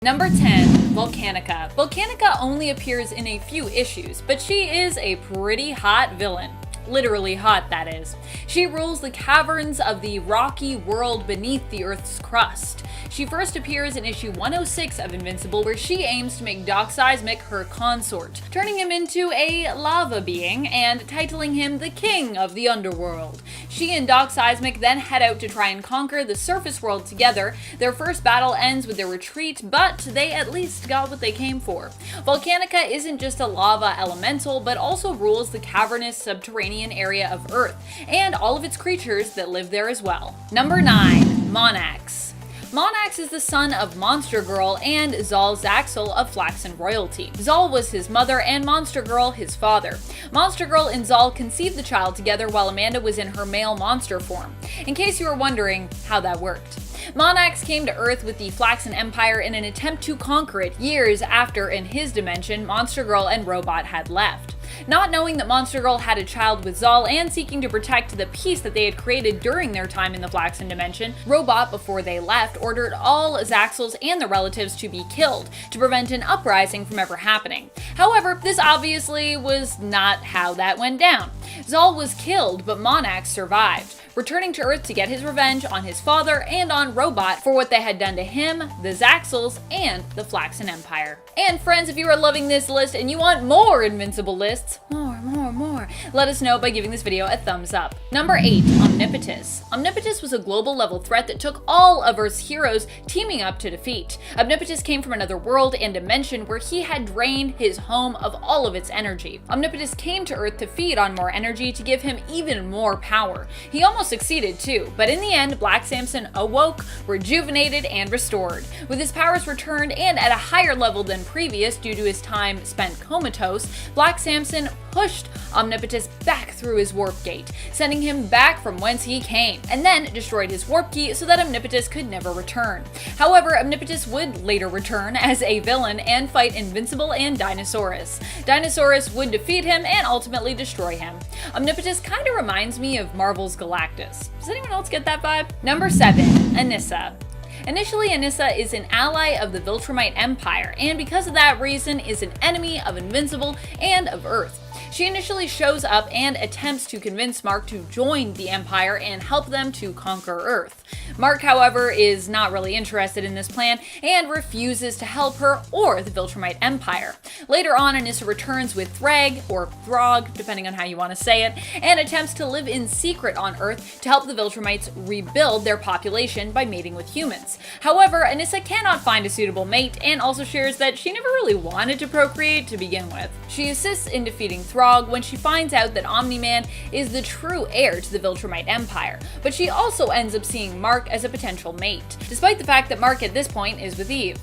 Number 10. Volcanica. Volcanica only appears in a few issues, but she is a pretty hot villain. Literally hot, that is. She rules the caverns of the rocky world beneath the Earth's crust. She first appears in issue 106 of Invincible, where she aims to make Doc Seismic her consort, turning him into a lava being and titling him the King of the Underworld. She and Doc Seismic then head out to try and conquer the surface world together. Their first battle ends with their retreat, but they at least got what they came for. Volcanica isn't just a lava elemental, but also rules the cavernous subterranean area of Earth, and all of its creatures that live there as well. Number 9. Monax. Monax is the son of Monster Girl and Zal Zaxel of Flaxen royalty. Zal was his mother and Monster Girl his father. Monster Girl and Zal conceived the child together while Amanda was in her male monster form. In case you were wondering how that worked. Monax came to Earth with the Flaxen Empire in an attempt to conquer it years after, in his dimension, Monster Girl and Robot had left. Not knowing that Monster Girl had a child with Zal and seeking to protect the peace that they had created during their time in the Flaxen dimension, Robot, before they left, ordered all Zaxels and their relatives to be killed to prevent an uprising from ever happening. However, this obviously was not how that went down. Zal was killed, but Monax survived, returning to Earth to get his revenge on his father and on Robot for what they had done to him, the Zaxels, and the Flaxen Empire. And friends, if you are loving this list and you want more Invincible lists, more, let us know by giving this video a thumbs up. Number 8. Omnipotus. Omnipotus was a global level threat that took all of Earth's heroes teaming up to defeat. Omnipotus came from another world and dimension where he had drained his home of all of its energy. Omnipotus came to Earth to feed on more energy to give him even more power. He almost succeeded too, but in the end, Black Samson awoke, rejuvenated, and restored. With his powers returned and at a higher level than previous due to his time spent comatose, Black Samson pushed Omnipotus back through his warp gate, sending him back from whence he came, and then destroyed his warp key so that Omnipotus could never return. However, Omnipotus would later return as a villain and fight Invincible and Dinosaurus. Dinosaurus would defeat him and ultimately destroy him. Omnipotus kind of reminds me of Marvel's Galactus. Does anyone else get that vibe? Number 7. Anissa. Initially, Anissa is an ally of the Viltrumite Empire, and because of that reason is an enemy of Invincible and of Earth. She initially shows up and attempts to convince Mark to join the Empire and help them to conquer Earth. Mark, however, is not really interested in this plan and refuses to help her or the Viltrumite Empire. Later on, Anissa returns with Thrag, or Throg, depending on how you want to say it, and attempts to live in secret on Earth to help the Viltrumites rebuild their population by mating with humans. However, Anissa cannot find a suitable mate and also shares that she never really wanted to procreate to begin with. She assists in defeating Throg when she finds out that Omni-Man is the true heir to the Viltrumite Empire, but she also ends up seeing Mark as a potential mate, despite the fact that Mark at this point is with Eve.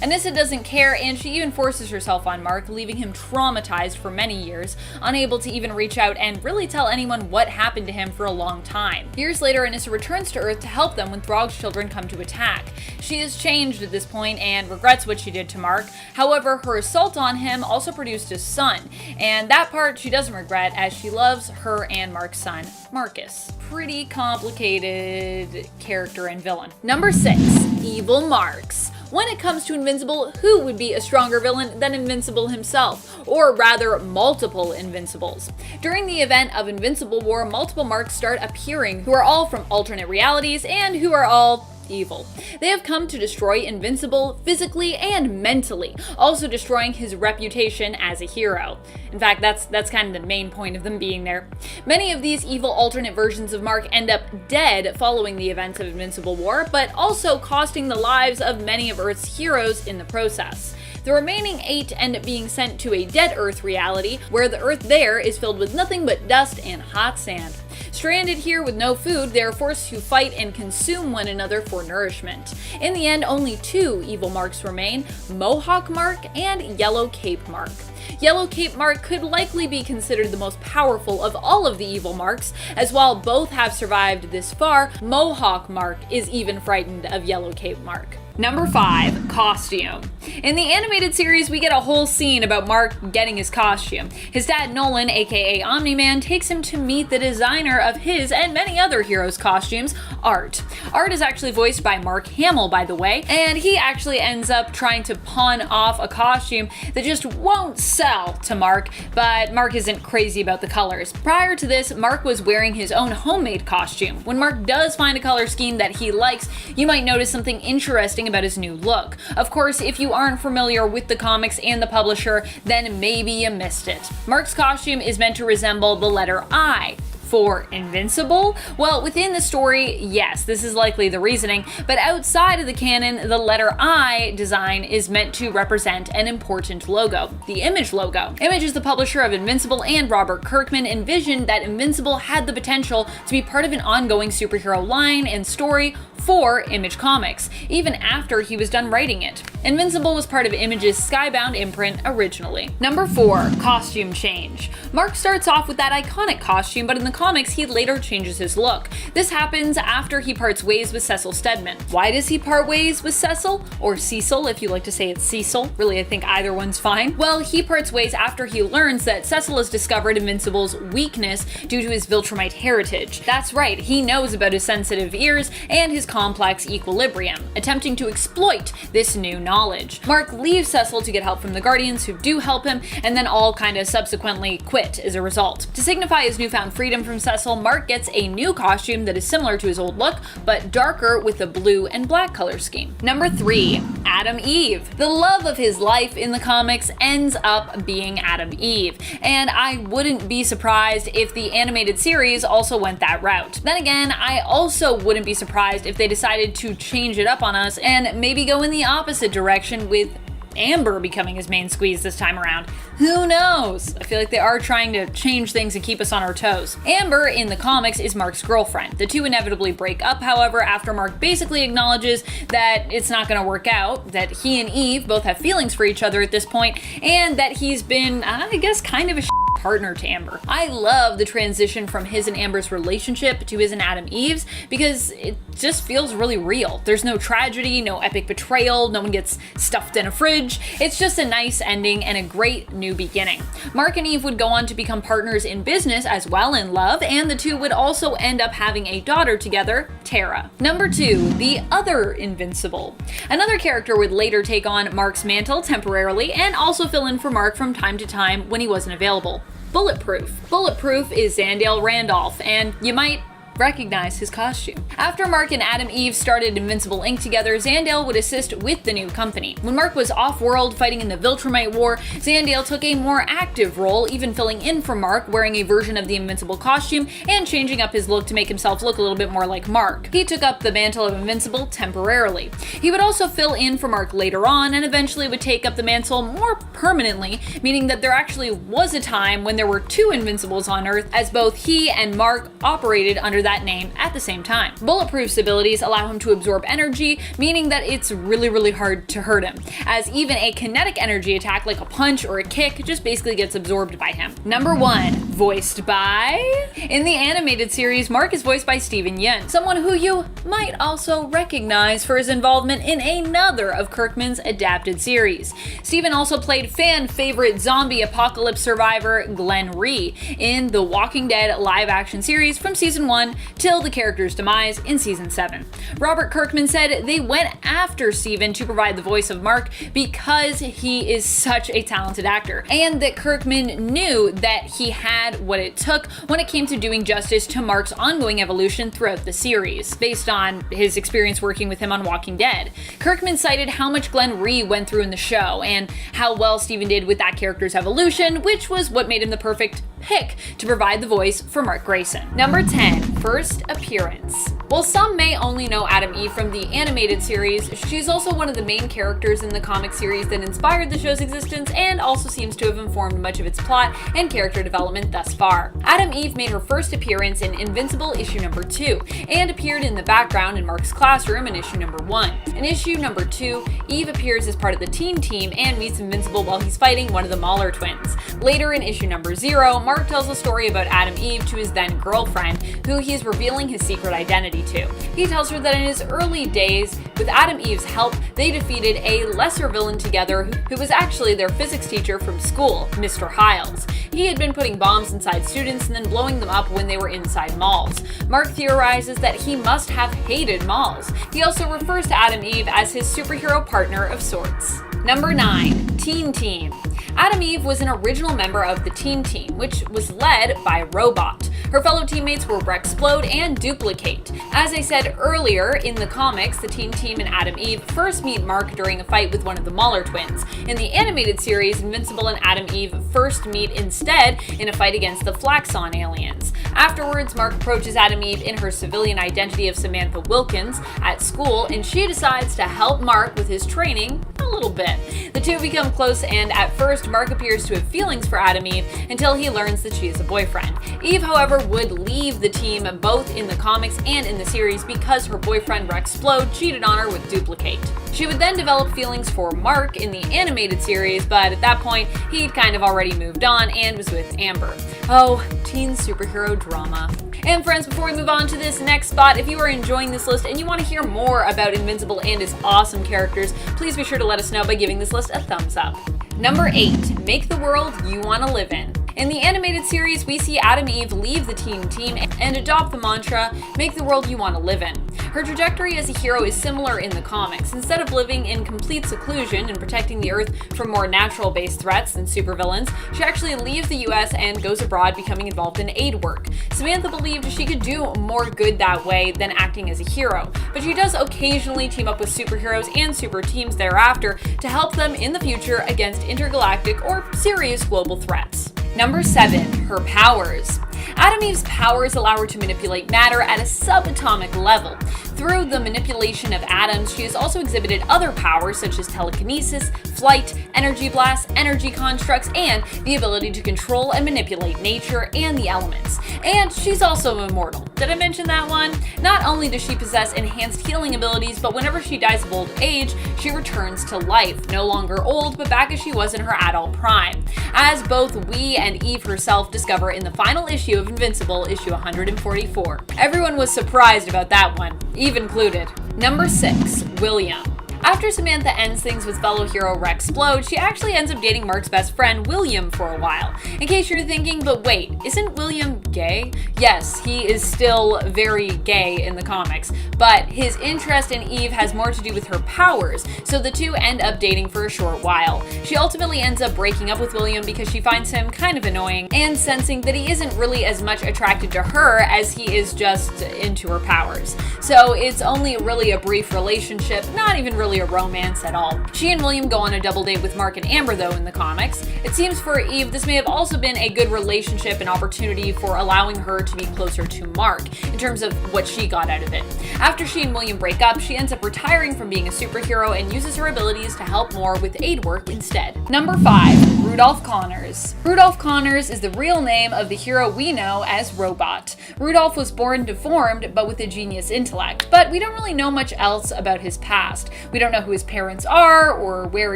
Anissa doesn't care, and she even forces herself on Mark, leaving him traumatized for many years, unable to even reach out and really tell anyone what happened to him for a long time. Years later, Anissa returns to Earth to help them when Throg's children come to attack. She is changed at this point and regrets what she did to Mark. However, her assault on him also produced a son, and that part she doesn't regret as she loves her and Mark's son, Marcus. Pretty complicated character and villain. Number 6. Evil Marks. When it comes to Invincible, who would be a stronger villain than Invincible himself? Or rather, multiple Invincibles. During the event of Invincible War, multiple Marks start appearing who are all from alternate realities and who are all evil. They have come to destroy Invincible physically and mentally, also destroying his reputation as a hero. In fact, that's kind of the main point of them being there. Many of these evil alternate versions of Mark end up dead following the events of Invincible War, but also costing the lives of many of Earth's heroes in the process. The remaining 8 end up being sent to a dead Earth reality, where the Earth there is filled with nothing but dust and hot sand. Stranded here with no food, they are forced to fight and consume one another for nourishment. In the end, only 2 evil Marks remain, Mohawk Mark and Yellow Cape Mark. Yellow Cape Mark could likely be considered the most powerful of all of the evil Marks, as while both have survived this far, Mohawk Mark is even frightened of Yellow Cape Mark. Number 5. Costume. In the animated series, we get a whole scene about Mark getting his costume. His dad, Nolan, aka Omni-Man, takes him to meet the designer of his and many other heroes' costumes, Art. Art is actually voiced by Mark Hamill, by the way, and he actually ends up trying to pawn off a costume that just won't sell to Mark, but Mark isn't crazy about the colors. Prior to this, Mark was wearing his own homemade costume. When Mark does find a color scheme that he likes, you might notice something interesting about his new look. Of course, if you aren't familiar with the comics and the publisher, then maybe you missed it. Mark's costume is meant to resemble the letter I. For Invincible? Well, within the story, yes, this is likely the reasoning, but outside of the canon, the letter I design is meant to represent an important logo, the Image logo. Image is the publisher of Invincible, and Robert Kirkman envisioned that Invincible had the potential to be part of an ongoing superhero line and story for Image Comics, even after he was done writing it. Invincible was part of Image's Skybound imprint originally. Number 4, costume change. Mark starts off with that iconic costume, but in the comics, he later changes his look. This happens after he parts ways with Cecil Stedman. Why does he part ways with Cecil? Or Cecil, if you like to say it's Cecil. Really, I think either one's fine. Well, he parts ways after he learns that Cecil has discovered Invincible's weakness due to his Viltrumite heritage. That's right, he knows about his sensitive ears and his complex equilibrium, attempting to exploit this new knowledge. Mark leaves Cecil to get help from the Guardians, who do help him, and then all kind of subsequently quit as a result. To signify his newfound freedom from Cecil, Mark gets a new costume that is similar to his old look, but darker with a blue and black color scheme. Number 3, Adam Eve. The love of his life in the comics ends up being Adam Eve, and I wouldn't be surprised if the animated series also went that route. Then again, I also wouldn't be surprised if they decided to change it up on us and maybe go in the opposite direction with Amber becoming his main squeeze this time around. Who knows? I feel like they are trying to change things and keep us on our toes. Amber in the comics is Mark's girlfriend. The two inevitably break up, however, after Mark basically acknowledges that it's not going to work out, that he and Eve both have feelings for each other at this point, and that he's been, I guess, kind of a partner to Amber. I love the transition from his and Amber's relationship to his and Adam Eve's because it just feels really real. There's no tragedy, no epic betrayal, no one gets stuffed in a fridge. It's just a nice ending and a great new beginning. Mark and Eve would go on to become partners in business as well in love, and the two would also end up having a daughter together, Tara. Number 2, the other Invincible. Another character would later take on Mark's mantle temporarily and also fill in for Mark from time to time when he wasn't available. Bulletproof. Bulletproof is Zandale Randolph, and you might recognize his costume. After Mark and Adam Eve started Invincible Inc. together, Zandale would assist with the new company. When Mark was off-world fighting in the Viltrumite War, Zandale took a more active role, even filling in for Mark, wearing a version of the Invincible costume and changing up his look to make himself look a little bit more like Mark. He took up the mantle of Invincible temporarily. He would also fill in for Mark later on and eventually would take up the mantle more permanently, meaning that there actually was a time when there were 2 Invincibles on Earth, as both he and Mark operated under that name at the same time. Bulletproof's abilities allow him to absorb energy, meaning that it's really hard to hurt him, as even a kinetic energy attack like a punch or a kick just basically gets absorbed by him. Number 1, voiced by... In the animated series, Mark is voiced by Steven Yeun, someone who you might also recognize for his involvement in another of Kirkman's adapted series. Steven also played fan-favorite zombie apocalypse survivor Glenn Rhee in the Walking Dead live-action series from season 1 till the character's demise in season 7. Robert Kirkman said they went after Steven to provide the voice of Mark because he is such a talented actor, and that Kirkman knew that he had what it took when it came to doing justice to Mark's ongoing evolution throughout the series, based on his experience working with him on Walking Dead. Kirkman cited how much Glenn Rhee went through in the show, and how well Steven did with that character's evolution, which was what made him the perfect pick to provide the voice for Mark Grayson. Number 10, first appearance. While some may only know Adam Eve from the animated series, she's also one of the main characters in the comic series that inspired the show's existence and also seems to have informed much of its plot and character development thus far. Adam Eve made her first appearance in Invincible issue number 2 and appeared in the background in Mark's classroom in issue number 1. In issue number 2, Eve appears as part of the teen team and meets Invincible while he's fighting one of the Mahler twins. Later in issue number 0, Mark tells a story about Adam Eve to his then girlfriend, who he he's revealing his secret identity to. He tells her that in his early days, with Adam Eve's help, they defeated a lesser villain together who was actually their physics teacher from school, Mr. Hiles. He had been putting bombs inside students and then blowing them up when they were inside malls. Mark theorizes that he must have hated malls. He also refers to Adam Eve as his superhero partner of sorts. Number 9. Teen Team. Adam Eve was an original member of the Teen Team, which was led by Robot. Her fellow teammates were Rexplode and Duplicate. As I said earlier, in the comics, the Teen Team and Adam Eve first meet Mark during a fight with one of the Mauler twins. In the animated series, Invincible and Adam Eve first meet instead in a fight against the Flaxon aliens. Afterwards, Mark approaches Adam Eve in her civilian identity of Samantha Wilkins at school, and she decides to help Mark with his training a little bit. The two become close, and at first, Mark appears to have feelings for Adam Eve until he learns that she is a boyfriend. Eve, however, would leave the team both in the comics and in the series because her boyfriend Rexplode cheated on her with Duplicate. She would then develop feelings for Mark in the animated series, but at that point, he'd kind of already moved on and was with Amber. Oh, teen superhero drama. And friends, before we move on to this next spot, if you are enjoying this list and you want to hear more about Invincible and his awesome characters, please be sure to let us know by giving this list a thumbs up. Number 8. Make the world you want to live in. In the animated series, we see Adam Eve leave the Teen Team and adopt the mantra, make the world you want to live in. Her trajectory as a hero is similar in the comics. Instead of living in complete seclusion and protecting the Earth from more natural-based threats than supervillains, she actually leaves the US and goes abroad, becoming involved in aid work. Samantha believed she could do more good that way than acting as a hero, but she does occasionally team up with superheroes and super teams thereafter to help them in the future against intergalactic or serious global threats. Number 7. Her powers. Adam Eve's powers allow her to manipulate matter at a subatomic level. Through the manipulation of atoms, she has also exhibited other powers such as telekinesis, flight, energy blasts, energy constructs, and the ability to control and manipulate nature and the elements. And she's also immortal. Did I mention that one? Not only does she possess enhanced healing abilities, but whenever she dies of old age, she returns to life, no longer old, but back as she was in her adult prime. As both we and Eve herself discover in the final issue of Invincible, issue 144. Everyone was surprised about that one, Eve included. Number 6. William. After Samantha ends things with fellow hero Rexplode, she actually ends up dating Mark's best friend, William, for a while. In case you're thinking, but wait, isn't William gay? Yes, he is still very gay in the comics, but his interest in Eve has more to do with her powers, so the two end up dating for a short while. She ultimately ends up breaking up with William because she finds him kind of annoying and sensing that he isn't really as much attracted to her as he is just into her powers. So it's only really a brief relationship, not even really a romance at all. She and William go on a double date with Mark and Amber though in the comics. It seems for Eve this may have also been a good relationship and opportunity for allowing her to be closer to Mark in terms of what she got out of it. After she and William break up, she ends up retiring from being a superhero and uses her abilities to help more with aid work instead. Number 5. Rudolph Connors. Rudolph Connors is the real name of the hero we know as Robot. Rudolph was born deformed but with a genius intellect, but we don't really know much else about his past. We don't know who his parents are, or where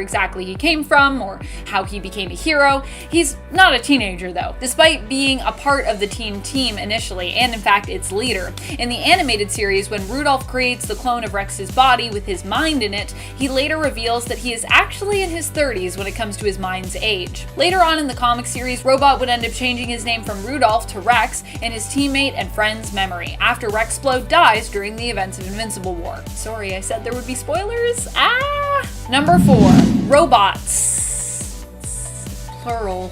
exactly he came from, or how he became a hero. He's not a teenager though, despite being a part of the Teen Team initially, and in fact its leader. In the animated series, when Rudolph creates the clone of Rex's body with his mind in it, he later reveals that he is actually in his 30s when it comes to his mind's age. Later on in the comic series, Robot would end up changing his name from Rudolph to Rex in his teammate and friend's memory, after Rexplode dies during the events of Invincible War. Sorry, I said there would be spoilers. Number 4. Robots. Plural.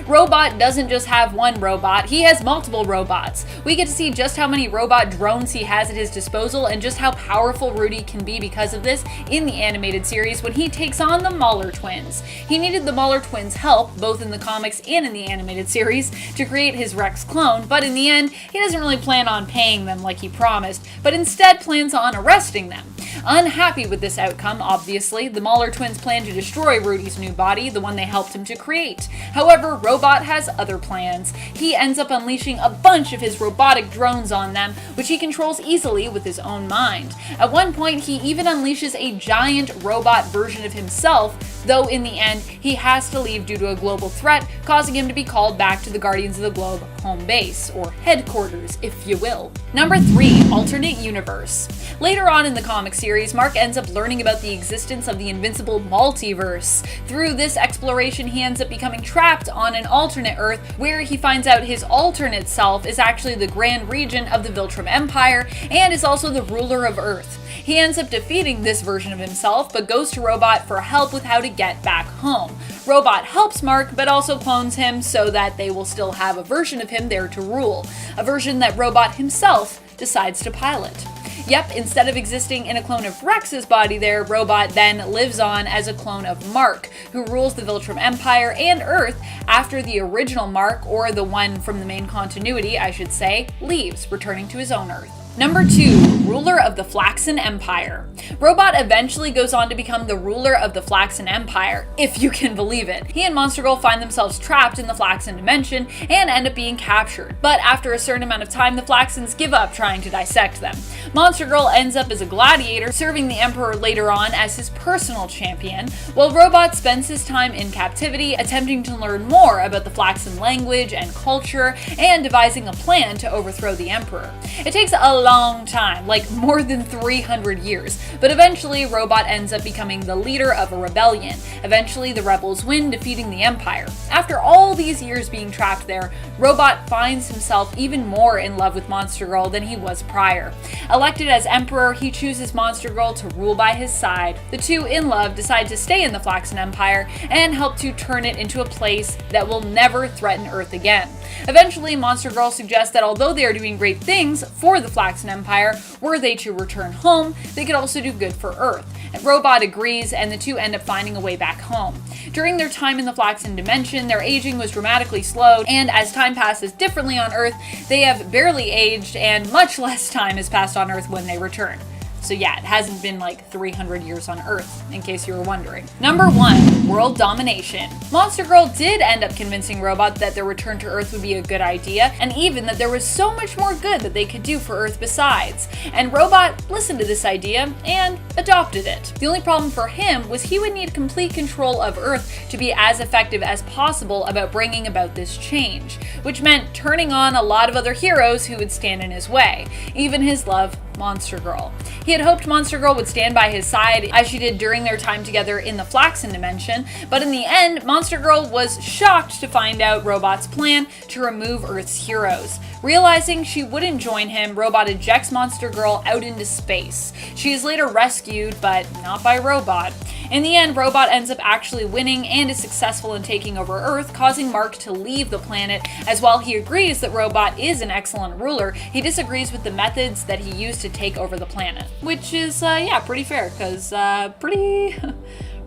Robot doesn't just have one robot, he has multiple robots. We get to see just how many robot drones he has at his disposal and just how powerful Rudy can be because of this in the animated series when he takes on the Mauler twins. He needed the Mauler twins' help, both in the comics and in the animated series, to create his Rex clone, but in the end, he doesn't really plan on paying them like he promised, but instead plans on arresting them. Unhappy with this outcome, obviously, the Mauler twins plan to destroy Rudy's new body, the one they helped him to create. However, Robot has other plans. He ends up unleashing a bunch of his robotic drones on them, which he controls easily with his own mind. At one point, he even unleashes a giant robot version of himself, though in the end, he has to leave due to a global threat, causing him to be called back to the Guardians of the Globe home base, or headquarters, if you will. Number 3, alternate universe. Later on in the comic series, Mark ends up learning about the existence of the Invincible multiverse. Through this exploration, he ends up becoming trapped on an alternate Earth where he finds out his alternate self is actually the Grand Regent of the Viltrum Empire and is also the ruler of Earth. He ends up defeating this version of himself, but goes to Robot for help with how to get back home. Robot helps Mark, but also clones him so that they will still have a version of him there to rule, a version that Robot himself decides to pilot. Yep, instead of existing in a clone of Rex's body there, Robot then lives on as a clone of Mark, who rules the Viltrum Empire and Earth after the original Mark, or the one from the main continuity, I should say, leaves, returning to his own Earth. Number 2, ruler of the Flaxen Empire. Robot eventually goes on to become the ruler of the Flaxen Empire, if you can believe it. He and Monster Girl find themselves trapped in the Flaxen dimension and end up being captured. But after a certain amount of time, the Flaxens give up trying to dissect them. Monster Girl ends up as a gladiator, serving the Emperor later on as his personal champion, while Robot spends his time in captivity, attempting to learn more about the Flaxen language and culture, and devising a plan to overthrow the Emperor. It takes a long time, like more than 300 years, but eventually Robot ends up becoming the leader of a rebellion. Eventually the rebels win, defeating the Empire. After all these years being trapped there, Robot finds himself even more in love with Monster Girl than he was prior. Elected as Emperor, he chooses Monster Girl to rule by his side. The two, in love, decide to stay in the Flaxen Empire and help to turn it into a place that will never threaten Earth again. Eventually, Monster Girl suggests that although they are doing great things for the Flaxen Empire, were they to return home, they could also do good for Earth. And Robot agrees, and the two end up finding a way back home. During their time in the Flaxen dimension, their aging was dramatically slowed, and as time passes differently on Earth, they have barely aged, and much less time has passed on Earth when they return. So yeah, it hasn't been like 300 years on Earth, in case you were wondering. Number 1, world domination. Monster Girl did end up convincing Robot that their return to Earth would be a good idea, and even that there was so much more good that they could do for Earth besides. And Robot listened to this idea and adopted it. The only problem for him was he would need complete control of Earth to be as effective as possible about bringing about this change, which meant turning on a lot of other heroes who would stand in his way, even his love, Monster Girl. He had hoped Monster Girl would stand by his side as she did during their time together in the Flaxen dimension, but in the end, Monster Girl was shocked to find out Robot's plan to remove Earth's heroes. Realizing she wouldn't join him, Robot ejects Monster Girl out into space. She is later rescued, but not by Robot. In the end, Robot ends up actually winning and is successful in taking over Earth, causing Mark to leave the planet, as while he agrees that Robot is an excellent ruler, he disagrees with the methods that he used to take over the planet. Which is, yeah, pretty fair, because,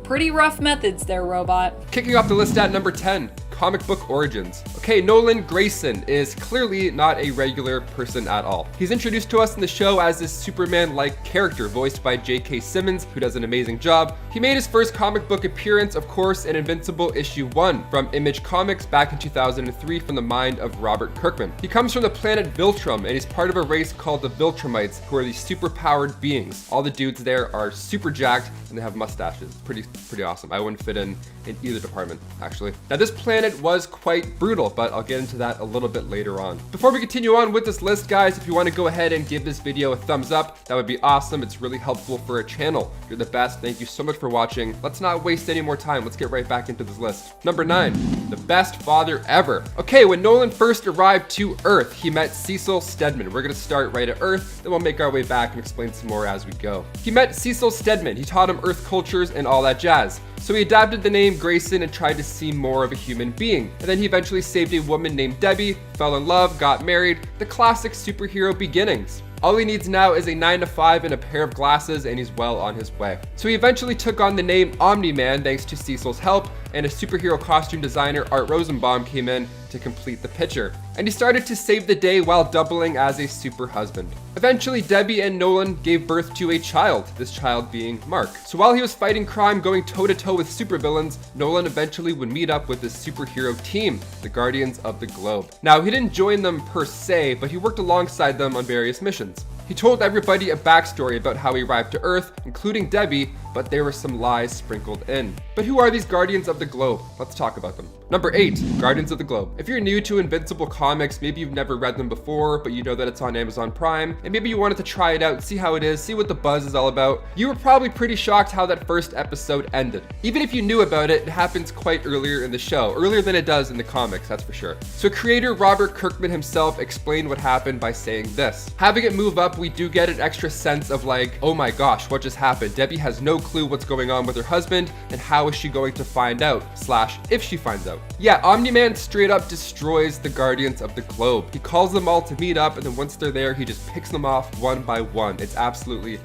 pretty rough methods there, Robot. Kicking off the list at number 10, comic book origins. Okay, Nolan Grayson is clearly not a regular person at all. He's introduced to us in the show as this Superman-like character voiced by J.K. Simmons, who does an amazing job. He made his first comic book appearance, of course, in Invincible issue 1 from Image Comics back in 2003 from the mind of Robert Kirkman. He comes from the planet Viltrum, and he's part of a race called the Viltrumites, who are these super-powered beings. All the dudes there are super jacked, and they have mustaches. Pretty awesome. I wouldn't fit in either department, actually. Now, this planet was quite brutal, but I'll get into that a little bit later on. Before we continue on with this list, guys, if you want to go ahead and give this video a thumbs up, that would be awesome. It's really helpful for our channel. You're the best. Thank you so much for watching. Let's not waste any more time. Let's get right back into this list. Number 9, the best father ever. Okay, when Nolan first arrived to Earth, he met Cecil Stedman. We're gonna start right at Earth, then we'll make our way back and explain some more as we go. He met Cecil Stedman. He taught him Earth cultures and all that jazz. So he adopted the name Grayson and tried to seem more of a human being. And then he eventually saved a woman named Debbie, fell in love, got married, the classic superhero beginnings. All he needs now is a 9-to-5 and a pair of glasses, and he's well on his way. So he eventually took on the name Omni-Man thanks to Cecil's help, and a superhero costume designer, Art Rosenbaum, came in to complete the picture. And he started to save the day while doubling as a super husband. Eventually, Debbie and Nolan gave birth to a child, this child being Mark. So while he was fighting crime, going toe-to-toe with supervillains, Nolan eventually would meet up with his superhero team, the Guardians of the Globe. Now, he didn't join them per se, but he worked alongside them on various missions. He told everybody a backstory about how he arrived to Earth, including Debbie, but there were some lies sprinkled in. But who are these Guardians of the Globe? Let's talk about them. Number 8, Guardians of the Globe. If you're new to Invincible comics, maybe you've never read them before, but you know that it's on Amazon Prime, and maybe you wanted to try it out, see how it is, see what the buzz is all about, you were probably pretty shocked how that first episode ended. Even if you knew about it, it happens quite earlier in the show, earlier than it does in the comics, that's for sure. So creator Robert Kirkman himself explained what happened by saying this. Having it move up, we do get an extra sense of like, oh my gosh, what just happened? Debbie has no clue what's going on with her husband, and how is she going to find out, / if she finds out. Yeah, Omni-Man straight up destroys the Guardians of the Globe. He calls them all to meet up, and then once they're there, he just picks them off one by one. It's absolutely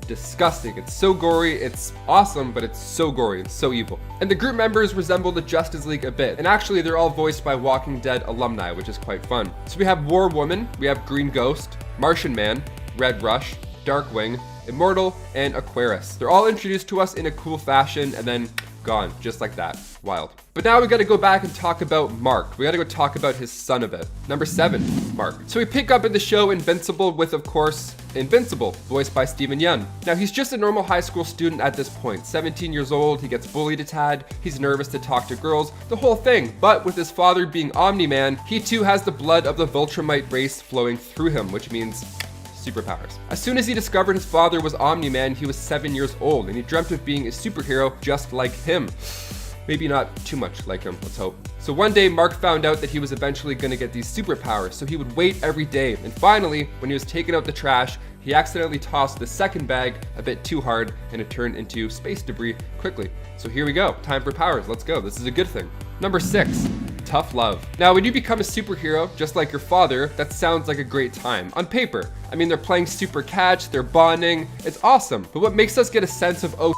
disgusting. It's so gory, it's awesome, but it's so gory, it's so evil. And the group members resemble the Justice League a bit, and actually they're all voiced by Walking Dead alumni, which is quite fun. So we have War Woman, we have Green Ghost, Martian Man, Red Rush, Darkwing, Immortal, and Aquarius. They're all introduced to us in a cool fashion and then gone, just like that. Wild. But now we gotta go back and talk about Mark. We gotta go talk about his son a bit. Number 7, Mark. So we pick up in the show Invincible with, of course, Invincible, voiced by Steven Yeun. Now he's just a normal high school student at this point, 17 years old, he gets bullied a tad, he's nervous to talk to girls, the whole thing. But with his father being Omni-Man, he too has the blood of the Viltrumite race flowing through him, which means superpowers. As soon as he discovered his father was Omni-Man, he was 7 years old, and he dreamt of being a superhero just like him. Maybe not too much like him, let's hope. So one day, Mark found out that he was eventually gonna get these superpowers, so he would wait every day. And finally, when he was taking out the trash, he accidentally tossed the second bag a bit too hard, and it turned into space debris quickly. So here we go, time for powers, let's go, this is a good thing. Number 6, tough love. Now, when you become a superhero, just like your father, that sounds like a great time, on paper. I mean, they're playing super catch, they're bonding, it's awesome. But what makes us get a sense of, oh,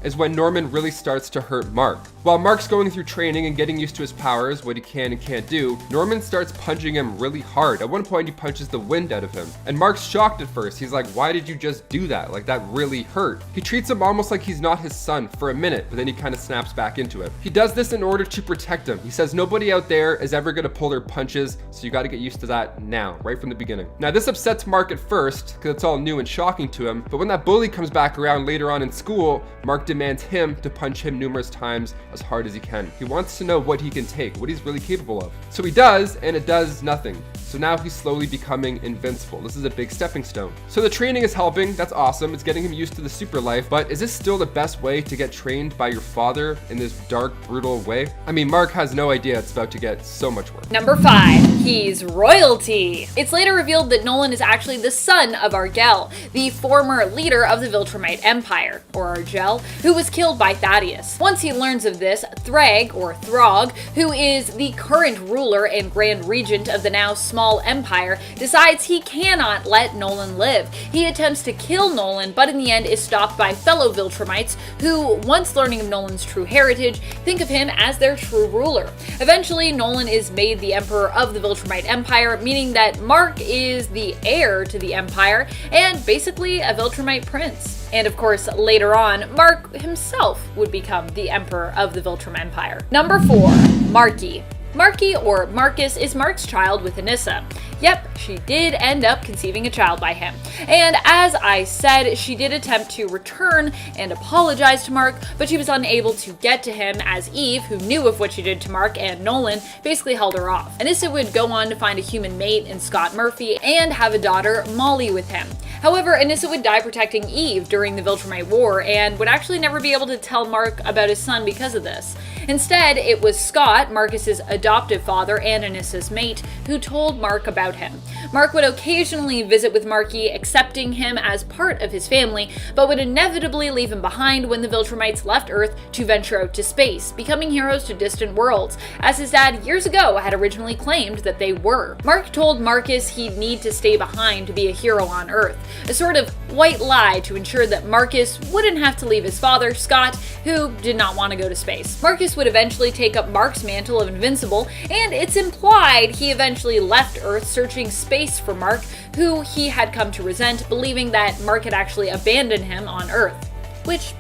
is when Norman really starts to hurt Mark. While Mark's going through training and getting used to his powers, what he can and can't do, Norman starts punching him really hard. At one point, he punches the wind out of him. And Mark's shocked at first. He's like, why did you just do that? Like, that really hurt. He treats him almost like he's not his son for a minute, but then he kind of snaps back into it. He does this in order to protect him. He says nobody out there is ever gonna pull their punches, so you gotta get used to that now, right from the beginning. Now, this upsets Mark at first, because it's all new and shocking to him, but when that bully comes back around later on in school, Mark demands him to punch him numerous times as hard as he can. He wants to know what he can take, what he's really capable of. So he does, and it does nothing. So now he's slowly becoming invincible. This is a big stepping stone. So the training is helping, that's awesome. It's getting him used to the super life, but is this still the best way to get trained by your father in this dark, brutal way? I mean, Mark has no idea it's about to get so much worse. Number 5, he's royalty. It's later revealed that Nolan is actually the son of Argel, the former leader of the Viltrumite Empire, or Argel, who was killed by Thaddeus. Once he learns of this, Thrag, or Throg, who is the current ruler and grand regent of the now small empire, decides he cannot let Nolan live. He attempts to kill Nolan, but in the end is stopped by fellow Viltrumites who, once learning of Nolan's true heritage, think of him as their true ruler. Eventually, Nolan is made the emperor of the Viltrumite Empire, meaning that Mark is the heir to the empire and basically a Viltrumite prince. And of course, later on, Mark himself would become the emperor of the Viltrum Empire. Number 4, Marky. Marky, or Marcus, is Mark's child with Anissa. Yep, she did end up conceiving a child by him. And as I said, she did attempt to return and apologize to Mark, but she was unable to get to him as Eve, who knew of what she did to Mark and Nolan, basically held her off. Anissa would go on to find a human mate in Scott Murphy and have a daughter, Molly, with him. However, Anissa would die protecting Eve during the Viltrumite War and would actually never be able to tell Mark about his son because of this. Instead, it was Scott, Marcus's adoptive father and Anissa's mate, who told Mark about him. Mark would occasionally visit with Marky, accepting him as part of his family, but would inevitably leave him behind when the Viltrumites left Earth to venture out to space, becoming heroes to distant worlds, as his dad years ago had originally claimed that they were. Mark told Marcus he'd need to stay behind to be a hero on Earth, a sort of white lie to ensure that Marcus wouldn't have to leave his father, Scott, who did not want to go to space. Marcus would eventually take up Mark's mantle of Invincible, and it's implied he eventually left Earth searching space for Mark, who he had come to resent, believing that Mark had actually abandoned him on Earth. Which,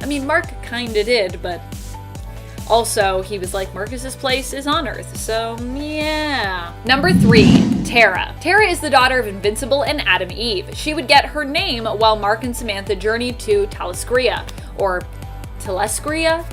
I mean, Mark kinda did, but Also, he was like, Marcus's place is on Earth, so yeah. Number 3, Tara. Tara is the daughter of Invincible and Adam Eve. She would get her name while Mark and Samantha journeyed to Telescria, or Telescria?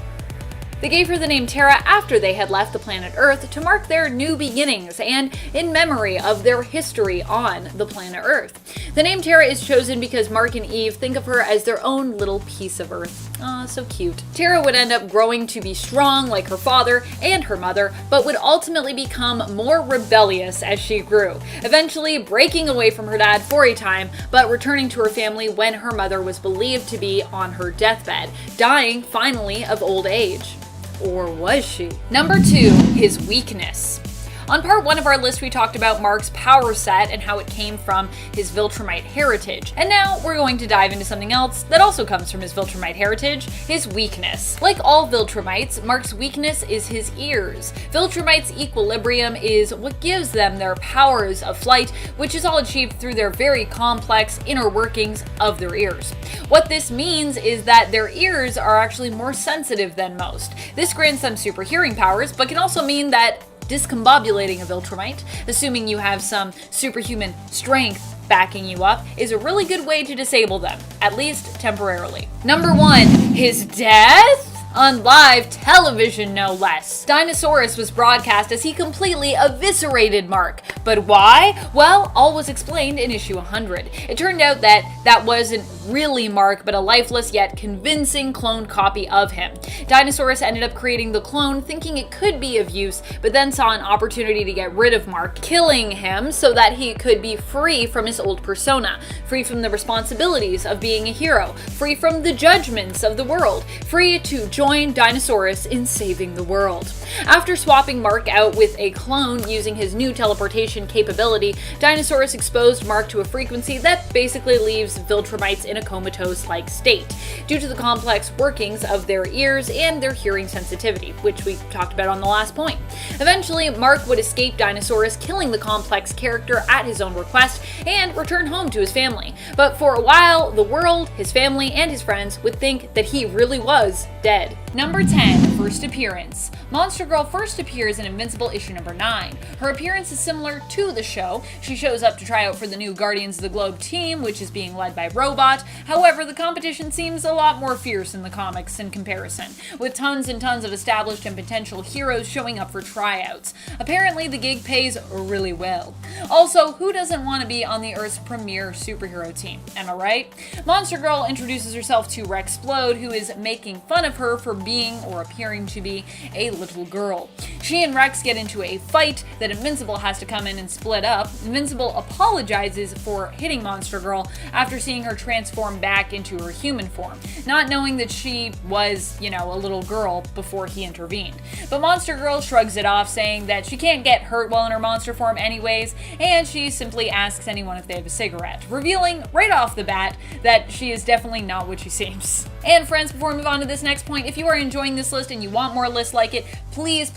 They gave her the name Tara after they had left the planet Earth to mark their new beginnings and in memory of their history on the planet Earth. The name Tara is chosen because Mark and Eve think of her as their own little piece of Earth. Aw, so cute. Tara would end up growing to be strong like her father and her mother, but would ultimately become more rebellious as she grew, eventually breaking away from her dad for a time, but returning to her family when her mother was believed to be on her deathbed, dying finally of old age. Or was she? Number 2, his weakness. On part 1 of our list, we talked about Mark's power set and how it came from his Viltrumite heritage. And now we're going to dive into something else that also comes from his Viltrumite heritage, his weakness. Like all Viltrumites, Mark's weakness is his ears. Viltrumites' equilibrium is what gives them their powers of flight, which is all achieved through their very complex inner workings of their ears. What this means is that their ears are actually more sensitive than most. This grants them super hearing powers, but can also mean that discombobulating a Viltrumite, assuming you have some superhuman strength backing you up, is a really good way to disable them, at least temporarily. Number 1, his death? On live television, no less. Dinosaurus was broadcast as he completely eviscerated Mark. But why? Well, all was explained in issue 100. It turned out that wasn't really Mark, but a lifeless yet convincing cloned copy of him. Dinosaurus ended up creating the clone thinking it could be of use, but then saw an opportunity to get rid of Mark, killing him so that he could be free from his old persona, free from the responsibilities of being a hero, free from the judgments of the world, free to join Dinosaurus in saving the world. After swapping Mark out with a clone using his new teleportation capability, Dinosaurus exposed Mark to a frequency that basically leaves Viltrumites in a comatose-like state, due to the complex workings of their ears and their hearing sensitivity, which we talked about on the last point. Eventually, Mark would escape Dinosaurus, killing the complex character at his own request, and return home to his family. But for a while, the world, his family, and his friends would think that he really was dead. Number 10, first appearance. Monster Girl first appears in Invincible issue number 9. Her appearance is similar to the show. She shows up to try out for the new Guardians of the Globe team, which is being led by Robot. However, the competition seems a lot more fierce in the comics in comparison, with tons and tons of established and potential heroes showing up for tryouts. Apparently, the gig pays really well. Also, who doesn't want to be on the Earth's premier superhero team? Am I right? Monster Girl introduces herself to Rexplode, who is making fun of her for being or appearing to be a little girl. She and Rex get into a fight that Invincible has to come in and split up. Invincible apologizes for hitting Monster Girl after seeing her transform back into her human form, not knowing that she was, a little girl before he intervened. But Monster Girl shrugs it off, saying that she can't get hurt while in her monster form anyways, and she simply asks anyone if they have a cigarette, revealing right off the bat that she is definitely not what she seems. And friends, before we move on to this next point, if you are enjoying this list and you want more lists like it, please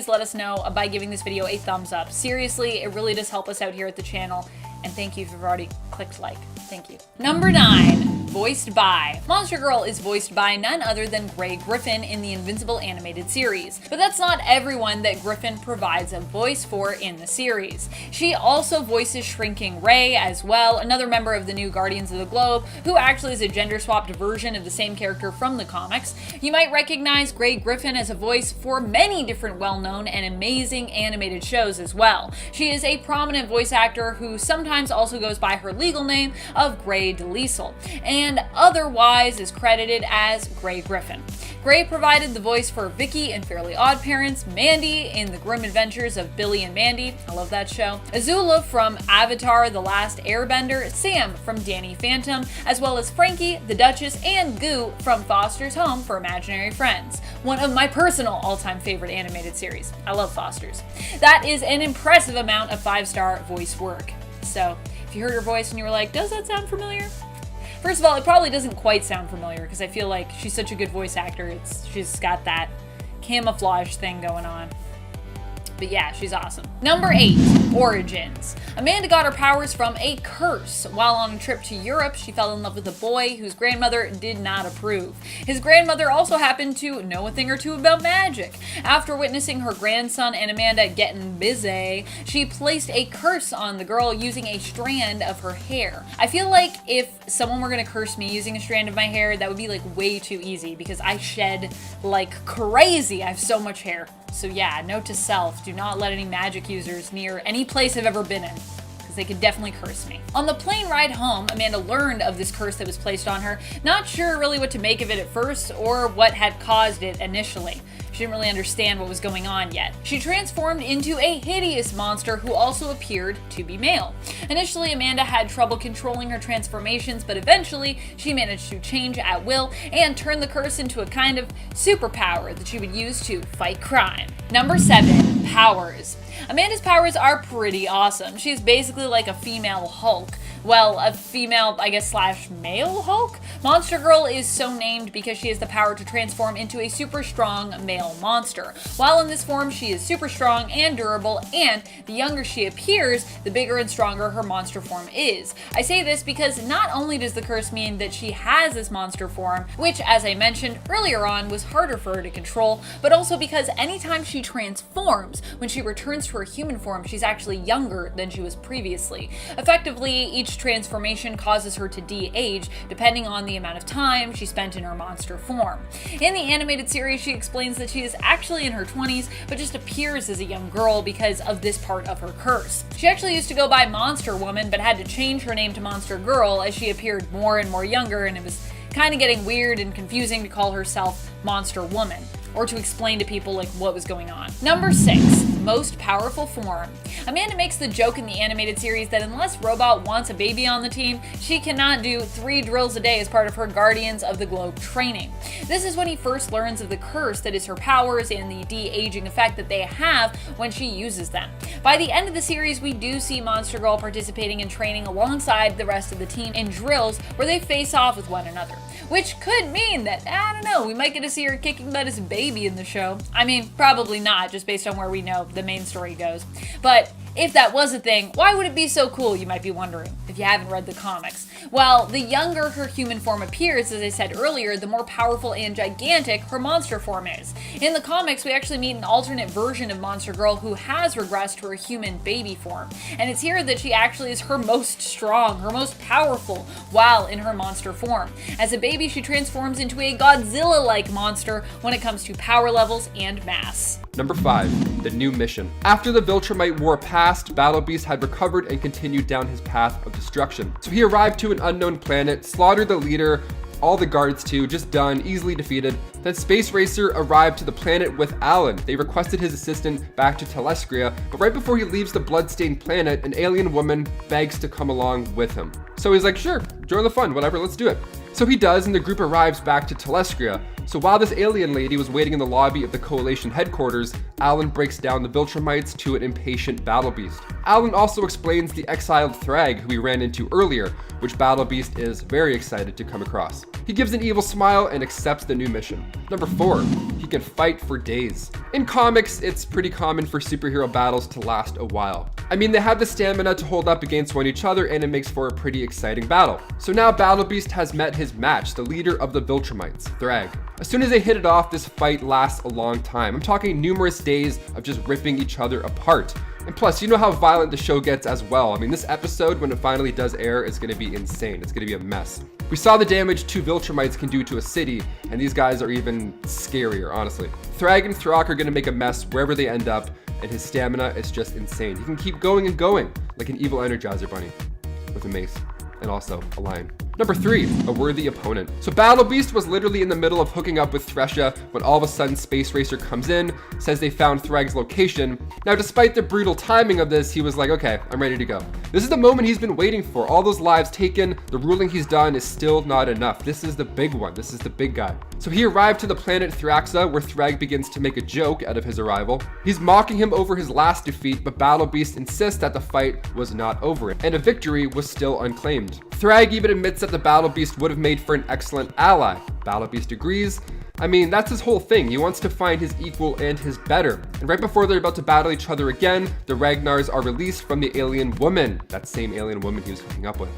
let us know by giving this video a thumbs up. Seriously, it really does help us out here at the channel, and thank you if you've already clicked like. Thank you. Number 9, voiced by. Monster Girl is voiced by none other than Grey Griffin in the Invincible animated series. But that's not everyone that Griffin provides a voice for in the series. She also voices Shrinking Ray as well, another member of the new Guardians of the Globe, who actually is a gender-swapped version of the same character from the comics. You might recognize Grey Griffin as a voice for many different well-known and amazing animated shows as well. She is a prominent voice actor who sometimes also goes by her legal name of Grey DeLisle, and otherwise is credited as Grey Griffin. Grey provided the voice for Vicky in Fairly Odd Parents, Mandy in The Grim Adventures of Billy and Mandy, I love that show, Azula from Avatar: The Last Airbender, Sam from Danny Phantom, as well as Frankie, the Duchess, and Goo from Foster's Home for Imaginary Friends, one of my personal all-time favorite animated series. I love Foster's. That is an impressive amount of 5-star voice work. So, if you heard her voice and you were like, does that sound familiar? First of all, it probably doesn't quite sound familiar because I feel like she's such a good voice actor. She's got that camouflage thing going on. But yeah, she's awesome. Number 8, origins. Amanda got her powers from a curse. While on a trip to Europe, she fell in love with a boy whose grandmother did not approve. His grandmother also happened to know a thing or two about magic. After witnessing her grandson and Amanda getting busy, she placed a curse on the girl using a strand of her hair. I feel like if someone were gonna curse me using a strand of my hair, that would be like way too easy because I shed like crazy. I have so much hair. So yeah, note to self, do not let any magic users near any place I've ever been in. They could definitely curse me. On the plane ride home, Amanda learned of this curse that was placed on her, not sure really what to make of it at first or what had caused it initially. She didn't really understand what was going on yet. She transformed into a hideous monster who also appeared to be male. Initially, Amanda had trouble controlling her transformations, but eventually she managed to change at will and turn the curse into a kind of superpower that she would use to fight crime. Number 7, powers. Amanda's powers are pretty awesome. She's basically like a female Hulk. Well, a female, I guess, / male Hulk? Monster Girl is so named because she has the power to transform into a super strong male monster. While in this form, she is super strong and durable, and the younger she appears, the bigger and stronger her monster form is. I say this because not only does the curse mean that she has this monster form, which, as I mentioned earlier on, was harder for her to control, but also because anytime she transforms, when she returns to her human form, she's actually younger than she was previously. Effectively, each transformation causes her to de-age, depending on the amount of time she spent in her monster form. In the animated series, she explains that she is actually in her 20s, but just appears as a young girl because of this part of her curse. She actually used to go by Monster Woman, but had to change her name to Monster Girl as she appeared more and more younger, and it was kind of getting weird and confusing to call herself Monster Woman, or to explain to people like what was going on. Number 6, most powerful form. Amanda makes the joke in the animated series that unless Robot wants a baby on the team, she cannot do 3 drills a day as part of her Guardians of the Globe training. This is when he first learns of the curse that is her powers and the de-aging effect that they have when she uses them. By the end of the series, we do see Monster Girl participating in training alongside the rest of the team in drills where they face off with one another, which could mean that, I don't know, we might get to see her kicking butt as a baby in the show. I mean, probably not, just based on where we know the main story goes. But if that was a thing, why would it be so cool, you might be wondering, if you haven't read the comics? Well, the younger her human form appears, as I said earlier, the more powerful and gigantic her monster form is. In the comics, we actually meet an alternate version of Monster Girl who has regressed to her human baby form. And it's here that she actually is her most strong, her most powerful, while in her monster form. As a baby, she transforms into a Godzilla-like monster when it comes to power levels and mass. Number 5, the new mission. After the Viltrumite war passed, Battle Beast had recovered and continued down his path of destruction. So he arrived to an unknown planet, slaughtered the leader, all the guards too, just done, easily defeated. Then Space Racer arrived to the planet with Alan. They requested his assistant back to Telescria, but right before he leaves the bloodstained planet, an alien woman begs to come along with him. So he's like, sure, join the fun, whatever, let's do it. So he does, and the group arrives back to Telescria. So while this alien lady was waiting in the lobby of the Coalition headquarters, Alan breaks down the Viltrumites to an impatient Battle Beast. Alan also explains the exiled Thrag who we ran into earlier, which Battle Beast is very excited to come across. He gives an evil smile and accepts the new mission. Number 4, he can fight for days. In comics, it's pretty common for superhero battles to last a while. I mean, they have the stamina to hold up against one each other, and it makes for a pretty exciting battle. So now Battle Beast has met his match, the leader of the Viltrumites, Thrag. As soon as they hit it off, this fight lasts a long time. I'm talking numerous days of just ripping each other apart. And plus, you know how violent the show gets as well. I mean, this episode, when it finally does air, is going to be insane. It's going to be a mess. We saw the damage 2 Viltrumites can do to a city, and these guys are even scarier, honestly. Thrag and Throg are going to make a mess wherever they end up, and his stamina is just insane. He can keep going and going, like an evil Energizer Bunny, with a mace, and also a lion. Number 3, a worthy opponent. So Battle Beast was literally in the middle of hooking up with Thresha when all of a sudden Space Racer comes in, says they found Thrag's location. Now, despite the brutal timing of this, he was like, okay, I'm ready to go. This is the moment he's been waiting for. All those lives taken, the ruling he's done is still not enough. This is the big one. This is the big guy. So he arrived to the planet Thraxa, where Thrag begins to make a joke out of his arrival. He's mocking him over his last defeat, but Battle Beast insists that the fight was not over, and a victory was still unclaimed. Thrag even admits that the Battle Beast would have made for an excellent ally. Battle Beast agrees, I mean, that's his whole thing. He wants to find his equal and his better. And right before they're about to battle each other again, the Ragnars are released from the alien woman. That same alien woman he was hooking up with.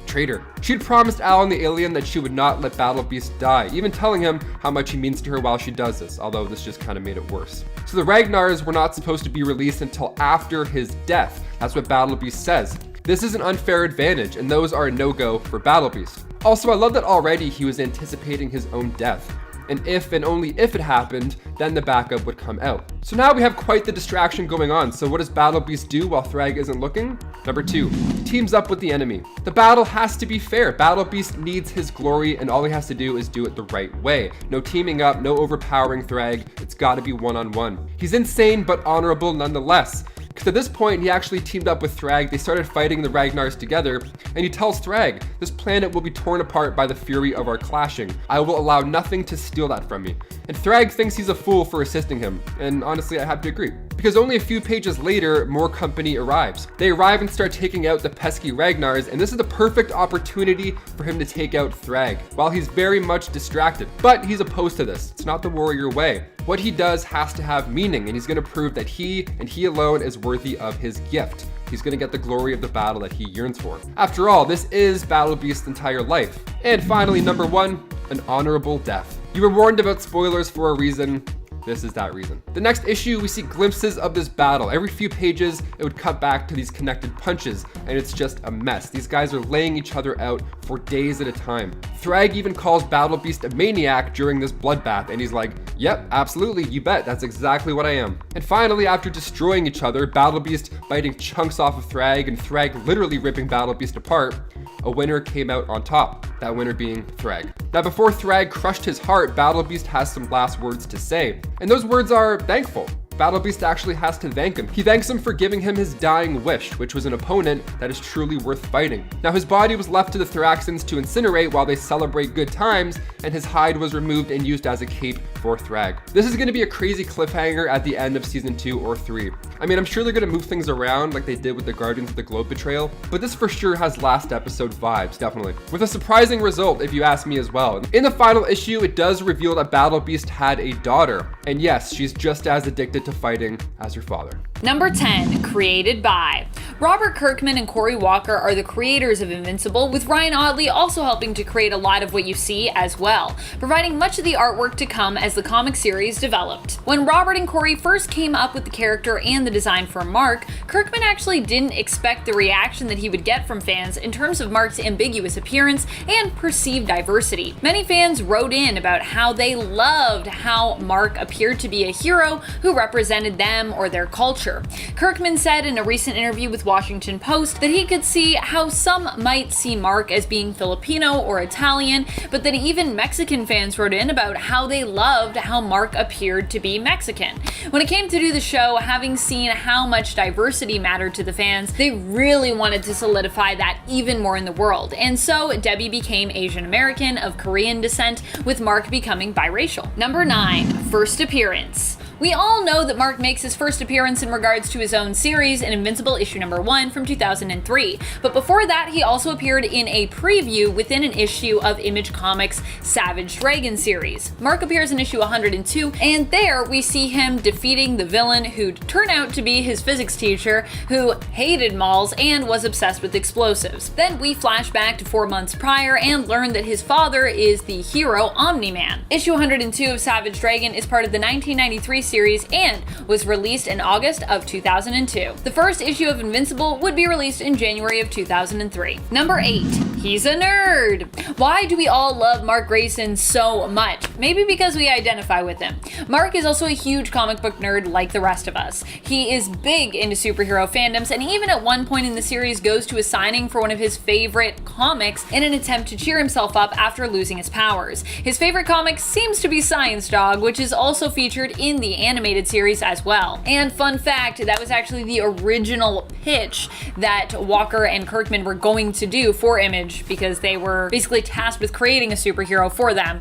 Traitor. She'd promised Alan the alien that she would not let Battle Beast die, even telling him how much he means to her while she does this, although this just kind of made it worse. So the Ragnars were not supposed to be released until after his death. That's what Battle Beast says. This is an unfair advantage, and those are a no-go for Battle Beast. Also, I love that already he was anticipating his own death. And if and only if it happened, then the backup would come out. So now we have quite the distraction going on. So what does Battle Beast do while Thrag isn't looking? Number 2, teams up with the enemy. The battle has to be fair. Battle Beast needs his glory, and all he has to do is do it the right way. No teaming up, no overpowering Thrag. It's gotta be one-on-one. He's insane, but honorable nonetheless. Because at this point, he actually teamed up with Thrag. They started fighting the Ragnars together, and he tells Thrag, "This planet will be torn apart by the fury of our clashing. I will allow nothing to steal that from me." And Thrag thinks he's a fool for assisting him, and honestly, I have to agree. Because only a few pages later, more company arrives. They arrive and start taking out the pesky Ragnars, and this is the perfect opportunity for him to take out Thrag, while he's very much distracted. But he's opposed to this. It's not the warrior way. What he does has to have meaning, and he's gonna prove that he and he alone is worthy of his gift. He's gonna get the glory of the battle that he yearns for. After all, this is Battle Beast's entire life. And finally, number 1, an honorable death. You were warned about spoilers for a reason. This is that reason. The next issue, we see glimpses of this battle. Every few pages, it would cut back to these connected punches, and it's just a mess. These guys are laying each other out for days at a time. Thrag even calls Battle Beast a maniac during this bloodbath, and he's like, "Yep, absolutely, you bet, that's exactly what I am." And finally, after destroying each other, Battle Beast biting chunks off of Thrag, and Thrag literally ripping Battle Beast apart, a winner came out on top, that winner being Thrag. Now before Thrag crushed his heart, Battle Beast has some last words to say, and those words are thankful. Battle Beast actually has to thank him. He thanks him for giving him his dying wish, which was an opponent that is truly worth fighting. Now his body was left to the Thraxans to incinerate while they celebrate good times, and his hide was removed and used as a cape for Thrag. This is going to be a crazy cliffhanger at the end of season 2 or 3. I mean, I'm sure they're going to move things around like they did with the Guardians of the Globe betrayal, but this for sure has last episode vibes, definitely. With a surprising result, if you ask me as well. In the final issue, it does reveal that Battle Beast had a daughter, and yes, she's just as addicted to fighting as her father. Number 10, created by. Robert Kirkman and Cory Walker are the creators of Invincible, with Ryan Ottley also helping to create a lot of what you see as well, providing much of the artwork to come as the comic series developed. When Robert and Cory first came up with the character and the design for Mark, Kirkman actually didn't expect the reaction that he would get from fans in terms of Mark's ambiguous appearance and perceived diversity. Many fans wrote in about how they loved how Mark appeared to be a hero who represented them or their culture. Kirkman said in a recent interview with Washington Post that he could see how some might see Mark as being Filipino or Italian, but that even Mexican fans wrote in about how they loved how Mark appeared to be Mexican. When it came to do the show, having seen how much diversity mattered to the fans, they really wanted to solidify that even more in the world, and so Debbie became Asian American of Korean descent, with Mark becoming biracial. Number 9, first appearance. We all know that Mark makes his first appearance in regards to his own series in Invincible issue number 1 from 2003, but before that he also appeared in a preview within an issue of Image Comics' Savage Dragon series. Mark appears in issue 102, and there we see him defeating the villain who'd turn out to be his physics teacher, who hated malls and was obsessed with explosives. Then we flash back to 4 months prior and learn that his father is the hero Omni-Man. Issue 102 of Savage Dragon is part of the 1993 series and was released in August of 2002. The first issue of Invincible would be released in January of 2003. Number 8, he's a nerd. Why do we all love Mark Grayson so much? Maybe because we identify with him. Mark is also a huge comic book nerd like the rest of us. He is big into superhero fandoms, and even at one point in the series goes to a signing for one of his favorite comics in an attempt to cheer himself up after losing his powers. His favorite comic seems to be Science Dog, which is also featured in the animated series as well. And fun fact, that was actually the original pitch that Walker and Kirkman were going to do for Image, because they were basically tasked with creating a superhero for them.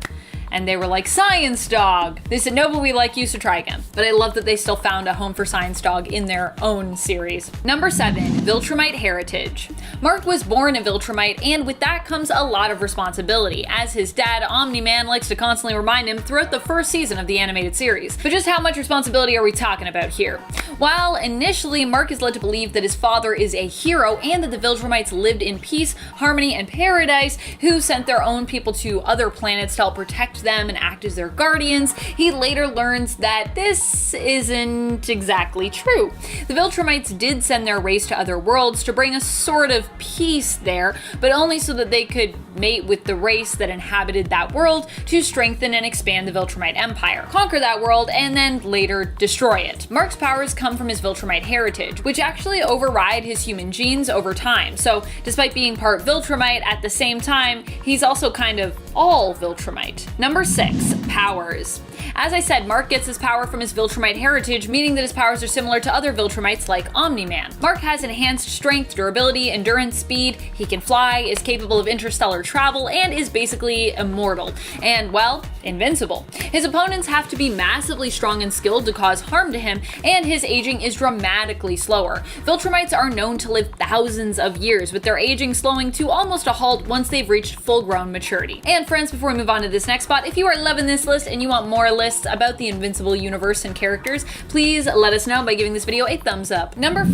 And they were like, "Science Dog!" They said, "No, but we like you, so try again." But I love that they still found a home for Science Dog in their own series. Number 7, Viltrumite heritage. Mark was born a Viltrumite, and with that comes a lot of responsibility, as his dad, Omni-Man, likes to constantly remind him throughout the first season of the animated series. But just how much responsibility are we talking about here? While initially Mark is led to believe that his father is a hero and that the Viltrumites lived in peace, harmony, and paradise, who sent their own people to other planets to help protect them and act as their guardians, he later learns that this isn't exactly true. The Viltrumites did send their race to other worlds to bring a sort of peace there, but only so that they could mate with the race that inhabited that world to strengthen and expand the Viltrumite Empire, conquer that world, and then later destroy it. Mark's powers come from his Viltrumite heritage, which actually override his human genes over time. So despite being part Viltrumite, at the same time, he's also kind of all Viltrumite. Number 6, powers. As I said, Mark gets his power from his Viltrumite heritage, meaning that his powers are similar to other Viltrumites like Omni-Man. Mark has enhanced strength, durability, endurance, speed, he can fly, is capable of interstellar travel, and is basically immortal. And, well, invincible. His opponents have to be massively strong and skilled to cause harm to him, and his aging is dramatically slower. Viltrumites are known to live thousands of years, with their aging slowing to almost a halt once they've reached full-grown maturity. And friends, before we move on to this next spot, if you are loving this list and you want more lists about the Invincible universe and characters, please let us know by giving this video a thumbs up. Number 5,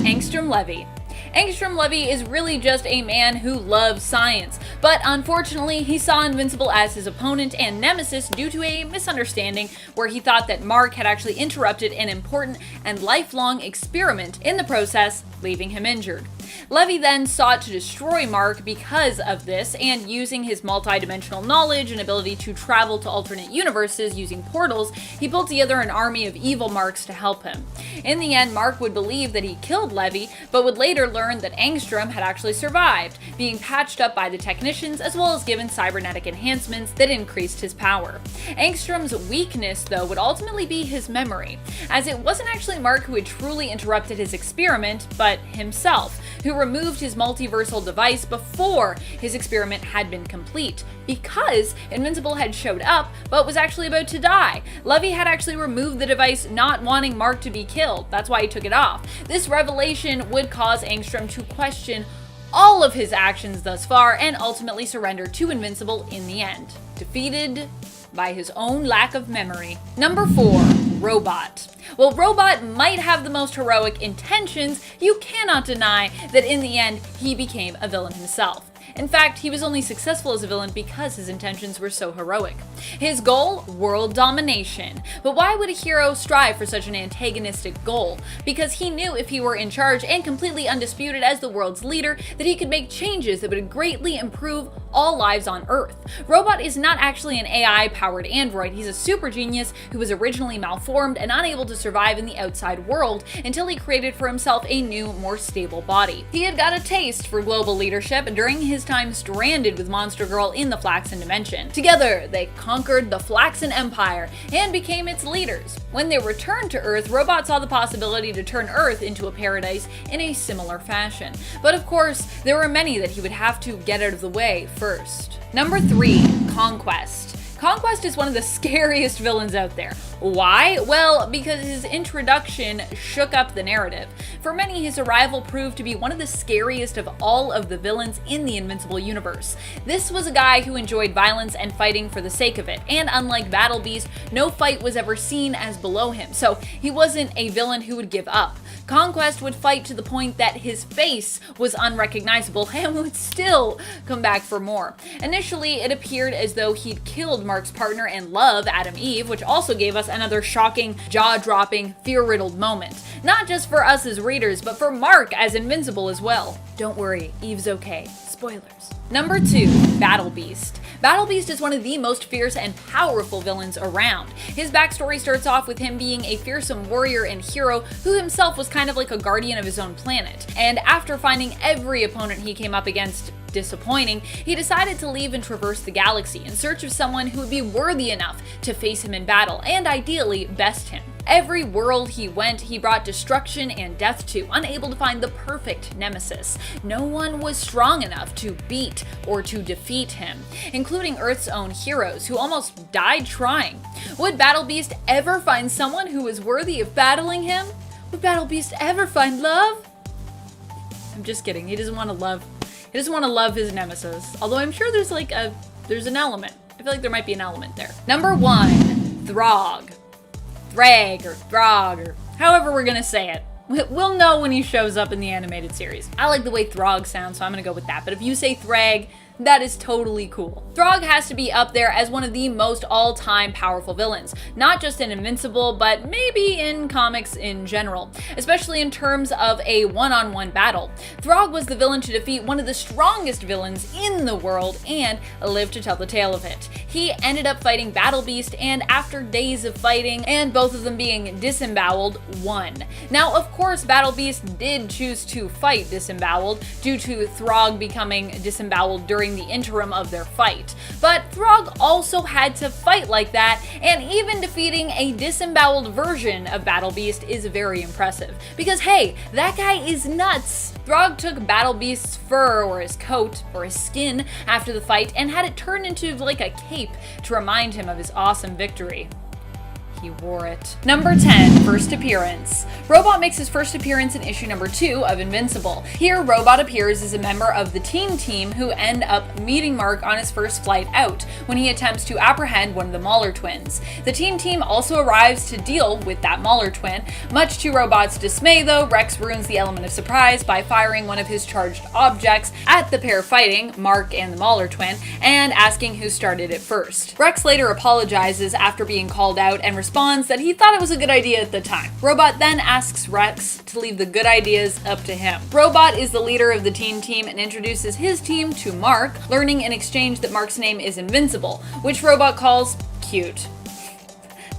Angstrom Levy. Angstrom Levy is really just a man who loves science, but unfortunately he saw Invincible as his opponent and nemesis due to a misunderstanding where he thought that Mark had actually interrupted an important and lifelong experiment in the process, leaving him injured. Levy then sought to destroy Mark because of this, and using his multi-dimensional knowledge and ability to travel to alternate universes using portals, he pulled together an army of evil Marks to help him. In the end, Mark would believe that he killed Levy, but would later learn that Angstrom had actually survived, being patched up by the technicians as well as given cybernetic enhancements that increased his power. Angstrom's weakness, though, would ultimately be his memory, as it wasn't actually Mark who had truly interrupted his experiment, but himself, who removed his multiversal device before his experiment had been complete, because Invincible had showed up but was actually about to die. Levy had actually removed the device not wanting Mark to be killed, that's why he took it off. This revelation would cause Angstrom to question all of his actions thus far and ultimately surrender to Invincible in the end, defeated by his own lack of memory. Number 4, Robot. While Robot might have the most heroic intentions, you cannot deny that in the end, he became a villain himself. In fact, he was only successful as a villain because his intentions were so heroic. His goal? World domination. But why would a hero strive for such an antagonistic goal? Because he knew if he were in charge and completely undisputed as the world's leader, that he could make changes that would greatly improve all lives on Earth. Robot is not actually an AI-powered android, he's a super genius who was originally malformed and unable to survive in the outside world until he created for himself a new, more stable body. He had got a taste for global leadership during his time stranded with Monster Girl in the Flaxen Dimension. Together, they conquered the Flaxen Empire and became its leaders. When they returned to Earth, Robot saw the possibility to turn Earth into a paradise in a similar fashion. But of course, there were many that he would have to get out of the way first. Number 3, Conquest. Conquest is one of the scariest villains out there. Why? Well, because his introduction shook up the narrative. For many, his arrival proved to be one of the scariest of all of the villains in the Invincible universe. This was a guy who enjoyed violence and fighting for the sake of it, and unlike Battle Beast, no fight was ever seen as below him, so he wasn't a villain who would give up. Conquest would fight to the point that his face was unrecognizable and would still come back for more. Initially, it appeared as though he'd killed Mark's partner and love, Adam Eve, which also gave us another shocking, jaw-dropping, fear-riddled moment. Not just for us as readers, but for Mark as Invincible as well. Don't worry, Eve's okay. Spoilers. Number 2, Battle Beast. Battle Beast is one of the most fierce and powerful villains around. His backstory starts off with him being a fearsome warrior and hero who himself was kind of like a guardian of his own planet. And after finding every opponent he came up against disappointing, he decided to leave and traverse the galaxy in search of someone who would be worthy enough to face him in battle and ideally best him. Every world he went, he brought destruction and death to, unable to find the perfect nemesis. No one was strong enough to beat or to defeat him, including Earth's own heroes, who almost died trying. Would Battle Beast ever find someone who was worthy of battling him? Would Battle Beast ever find love? I'm just kidding. He doesn't want to love. He doesn't want to love his nemesis. Although I'm sure there's an element. I feel like there might be an element there. Number 1, Thrag. Thrag or Throg or however we're gonna say it. We'll know when he shows up in the animated series. I like the way Thrag sounds, so I'm gonna go with that. But if you say Thrag, that is totally cool. Thrag has to be up there as one of the most all-time powerful villains, not just in Invincible, but maybe in comics in general, especially in terms of a one-on-one battle. Thrag was the villain to defeat one of the strongest villains in the world and lived to tell the tale of it. He ended up fighting Battle Beast, and after days of fighting and both of them being disemboweled, won. Now, of course, Battle Beast did choose to fight disemboweled due to Thrag becoming disemboweled during the interim of their fight. But Thrag also had to fight like that, and even defeating a disemboweled version of Battle Beast is very impressive. Because hey, that guy is nuts! Thrag took Battle Beast's fur or his coat or his skin after the fight and had it turned into like a cape to remind him of his awesome victory. He wore it. Number 10, first appearance. Robot makes his first appearance in issue number 2 of Invincible. Here, Robot appears as a member of the team who end up meeting Mark on his first flight out, when he attempts to apprehend one of the Mauler twins. The team also arrives to deal with that Mauler twin. Much to Robot's dismay though, Rex ruins the element of surprise by firing one of his charged objects at the pair fighting, Mark and the Mauler twin, and asking who started it first. Rex later apologizes after being called out and responds that he thought it was a good idea at the time. Robot then asks Rex to leave the good ideas up to him. Robot is the leader of the team and introduces his team to Mark, learning in exchange that Mark's name is Invincible, which Robot calls cute.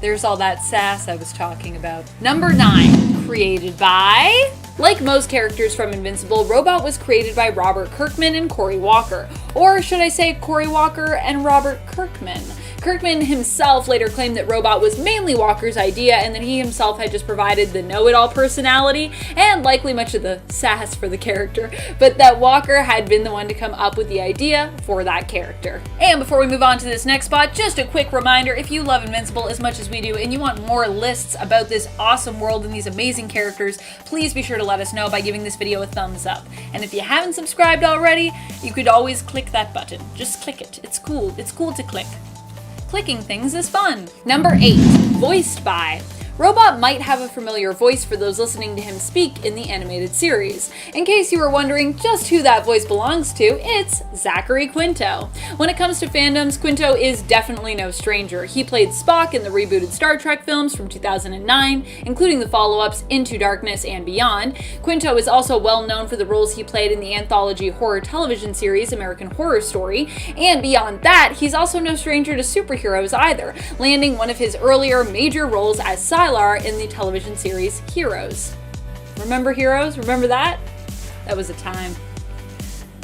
There's all that sass I was talking about. Number 9, created by... Like most characters from Invincible, Robot was created by Robert Kirkman and Cory Walker. Or should I say Cory Walker and Robert Kirkman? Kirkman himself later claimed that Robot was mainly Walker's idea and that he himself had just provided the know-it-all personality and likely much of the sass for the character, but that Walker had been the one to come up with the idea for that character. And before we move on to this next spot, just a quick reminder, if you love Invincible as much as we do and you want more lists about this awesome world and these amazing characters, please be sure to let us know by giving this video a thumbs up. And if you haven't subscribed already, you could always click that button. Just click it. It's cool. It's cool to click. Clicking things is fun. Number 8, voiced by. Robot might have a familiar voice for those listening to him speak in the animated series. In case you were wondering just who that voice belongs to, it's Zachary Quinto. When it comes to fandoms, Quinto is definitely no stranger. He played Spock in the rebooted Star Trek films from 2009, including the follow-ups Into Darkness and Beyond. Quinto is also well known for the roles he played in the anthology horror television series American Horror Story, and beyond that, he's also no stranger to superheroes either, landing one of his earlier major roles as Sylar in the television series Heroes. Remember Heroes? Remember that? That was a time.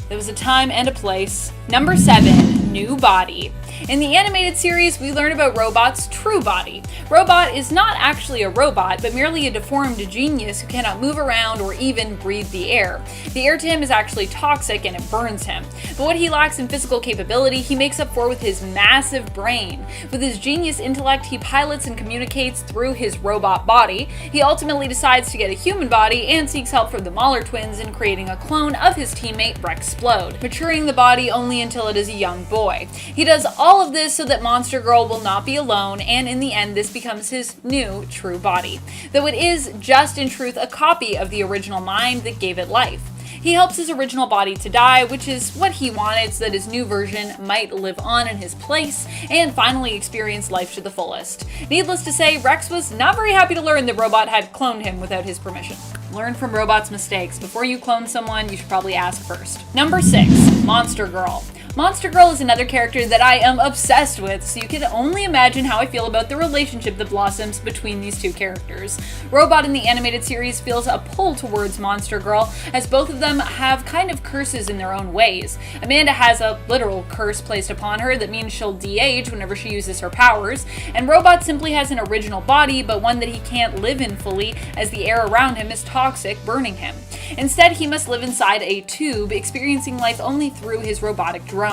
There was a time and a place. Number 7, new body. In the animated series, we learn about Robot's true body. Robot is not actually a robot, but merely a deformed genius who cannot move around or even breathe the air. The air to him is actually toxic and it burns him. But what he lacks in physical capability, he makes up for with his massive brain. With his genius intellect, he pilots and communicates through his robot body. He ultimately decides to get a human body and seeks help from the Mauler twins in creating a clone of his teammate Rex Splode, maturing the body only until it is a young boy. He does all of this so that Monster Girl will not be alone, and in the end this becomes his new true body. Though it is just in truth a copy of the original mind that gave it life. He helps his original body to die, which is what he wanted so that his new version might live on in his place and finally experience life to the fullest. Needless to say, Rex was not very happy to learn that Robot had cloned him without his permission. Learn from Robot's mistakes. Before you clone someone, you should probably ask first. Number 6, Monster Girl. Monster Girl is another character that I am obsessed with, so you can only imagine how I feel about the relationship that blossoms between these two characters. Robot in the animated series feels a pull towards Monster Girl, as both of them have kind of curses in their own ways. Amanda has a literal curse placed upon her that means she'll de-age whenever she uses her powers, and Robot simply has an original body, but one that he can't live in fully, as the air around him is toxic, burning him. Instead, he must live inside a tube, experiencing life only through his robotic drones.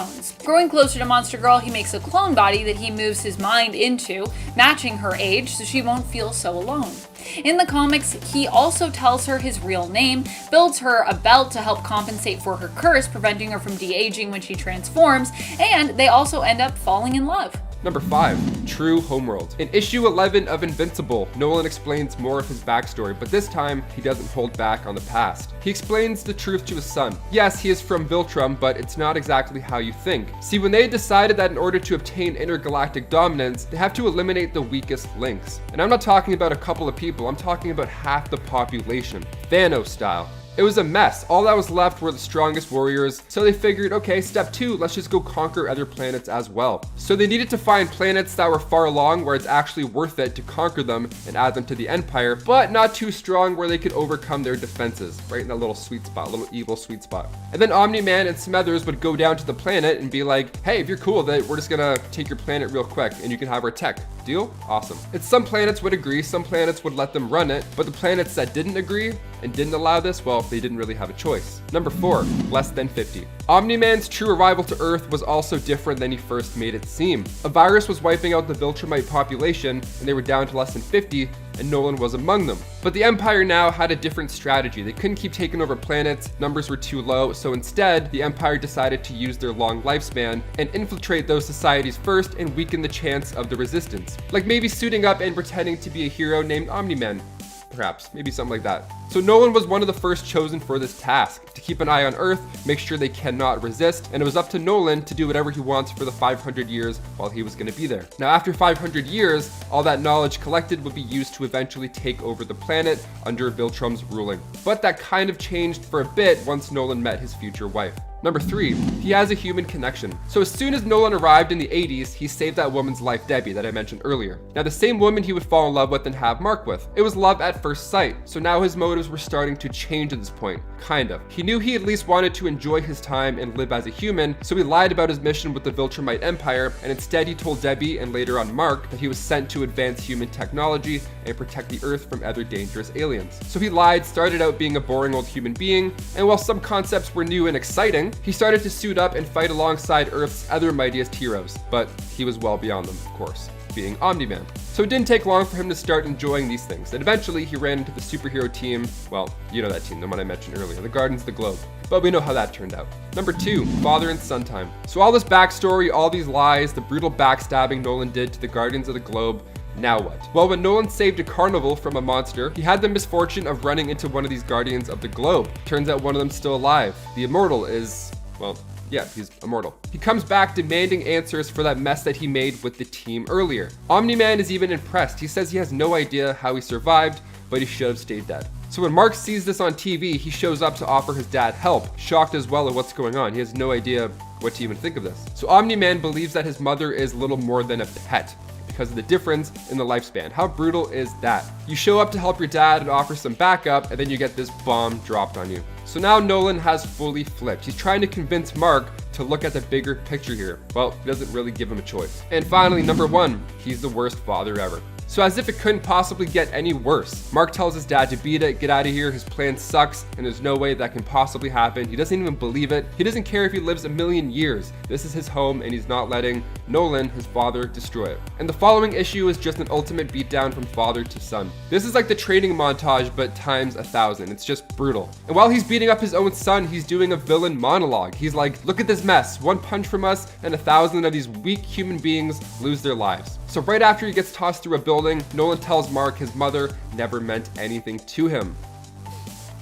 Growing closer to Monster Girl, he makes a clone body that he moves his mind into, matching her age so she won't feel so alone. In the comics, he also tells her his real name, builds her a belt to help compensate for her curse, preventing her from de-aging when she transforms, and they also end up falling in love. Number 5. True Homeworld. In issue 11 of Invincible, Nolan explains more of his backstory, but this time, he doesn't hold back on the past. He explains the truth to his son. Yes, he is from Viltrum, but it's not exactly how you think. See, when they decided that in order to obtain intergalactic dominance, they have to eliminate the weakest links. And I'm not talking about a couple of people, I'm talking about half the population. Thanos style. It was a mess. All that was left were the strongest warriors, so they figured, okay, step 2, let's just go conquer other planets as well. So they needed to find planets that were far along where it's actually worth it to conquer them and add them to the Empire, but not too strong where they could overcome their defenses, right in that little sweet spot, little evil sweet spot. And then Omni-Man and some others would go down to the planet and be like, hey, if you're cool with it, we're just gonna take your planet real quick and you can have our tech. Deal? Awesome. It's some planets would agree, some planets would let them run it, but the planets that didn't agree and didn't allow this, well, they didn't really have a choice. Number 4, less than 50. Omni-Man's true arrival to Earth was also different than he first made it seem. A virus was wiping out the Viltrumite population, and they were down to less than 50, and Nolan was among them. But the Empire now had a different strategy. They couldn't keep taking over planets, numbers were too low, so instead, the Empire decided to use their long lifespan and infiltrate those societies first and weaken the chance of the resistance. Like maybe suiting up and pretending to be a hero named Omni-Man. Perhaps, maybe something like that. So Nolan was one of the first chosen for this task, to keep an eye on Earth, make sure they cannot resist, and it was up to Nolan to do whatever he wants for the 500 years while he was going to be there. Now after 500 years, all that knowledge collected would be used to eventually take over the planet under Viltrum's ruling. But that kind of changed for a bit once Nolan met his future wife. Number 3, he has a human connection. So as soon as Nolan arrived in the 80s, he saved that woman's life, Debbie, that I mentioned earlier. Now the same woman he would fall in love with and have Mark with. It was love at first sight. So now his motives were starting to change at this point. Kind of. He knew he at least wanted to enjoy his time and live as a human, so he lied about his mission with the Viltrumite Empire, and instead he told Debbie and later on Mark that he was sent to advance human technology and protect the Earth from other dangerous aliens. So he lied, started out being a boring old human being, and while some concepts were new and exciting, he started to suit up and fight alongside Earth's other mightiest heroes, but he was well beyond them, of course, being Omni-Man. So it didn't take long for him to start enjoying these things, and eventually he ran into the superhero team, well, you know that team, the one I mentioned earlier, the Guardians of the Globe. But we know how that turned out. Number 2, father and son time. So all this backstory, all these lies, the brutal backstabbing Nolan did to the Guardians of the Globe, now what? Well, when Nolan saved a carnival from a monster, he had the misfortune of running into one of these Guardians of the Globe. Turns out one of them's still alive. The Immortal is, well, yeah, he's immortal. He comes back demanding answers for that mess that he made with the team earlier. Omni-Man is even impressed. He says he has no idea how he survived, but he should have stayed dead. So when Mark sees this on TV, he shows up to offer his dad help, shocked as well at what's going on. He has no idea what to even think of this. So Omni-Man believes that his mother is little more than a pet, because of the difference in the lifespan. How brutal is that? You show up to help your dad and offer some backup, and then you get this bomb dropped on you. So now Nolan has fully flipped. He's trying to convince Mark to look at the bigger picture here. Well, he doesn't really give him a choice. And finally, number 1, he's the worst father ever. So as if it couldn't possibly get any worse, Mark tells his dad to beat it, get out of here, his plan sucks, and there's no way that can possibly happen. He doesn't even believe it. He doesn't care if he lives 1,000,000 years. This is his home, and he's not letting Nolan, his father, destroy it. And the following issue is just an ultimate beatdown from father to son. This is like the training montage, but times 1,000. It's just brutal. And while he's beating up his own son, he's doing a villain monologue. He's like, look at this mess. One punch from us, and 1,000 of these weak human beings lose their lives. So right after he gets tossed through a building, Nolan tells Mark his mother never meant anything to him.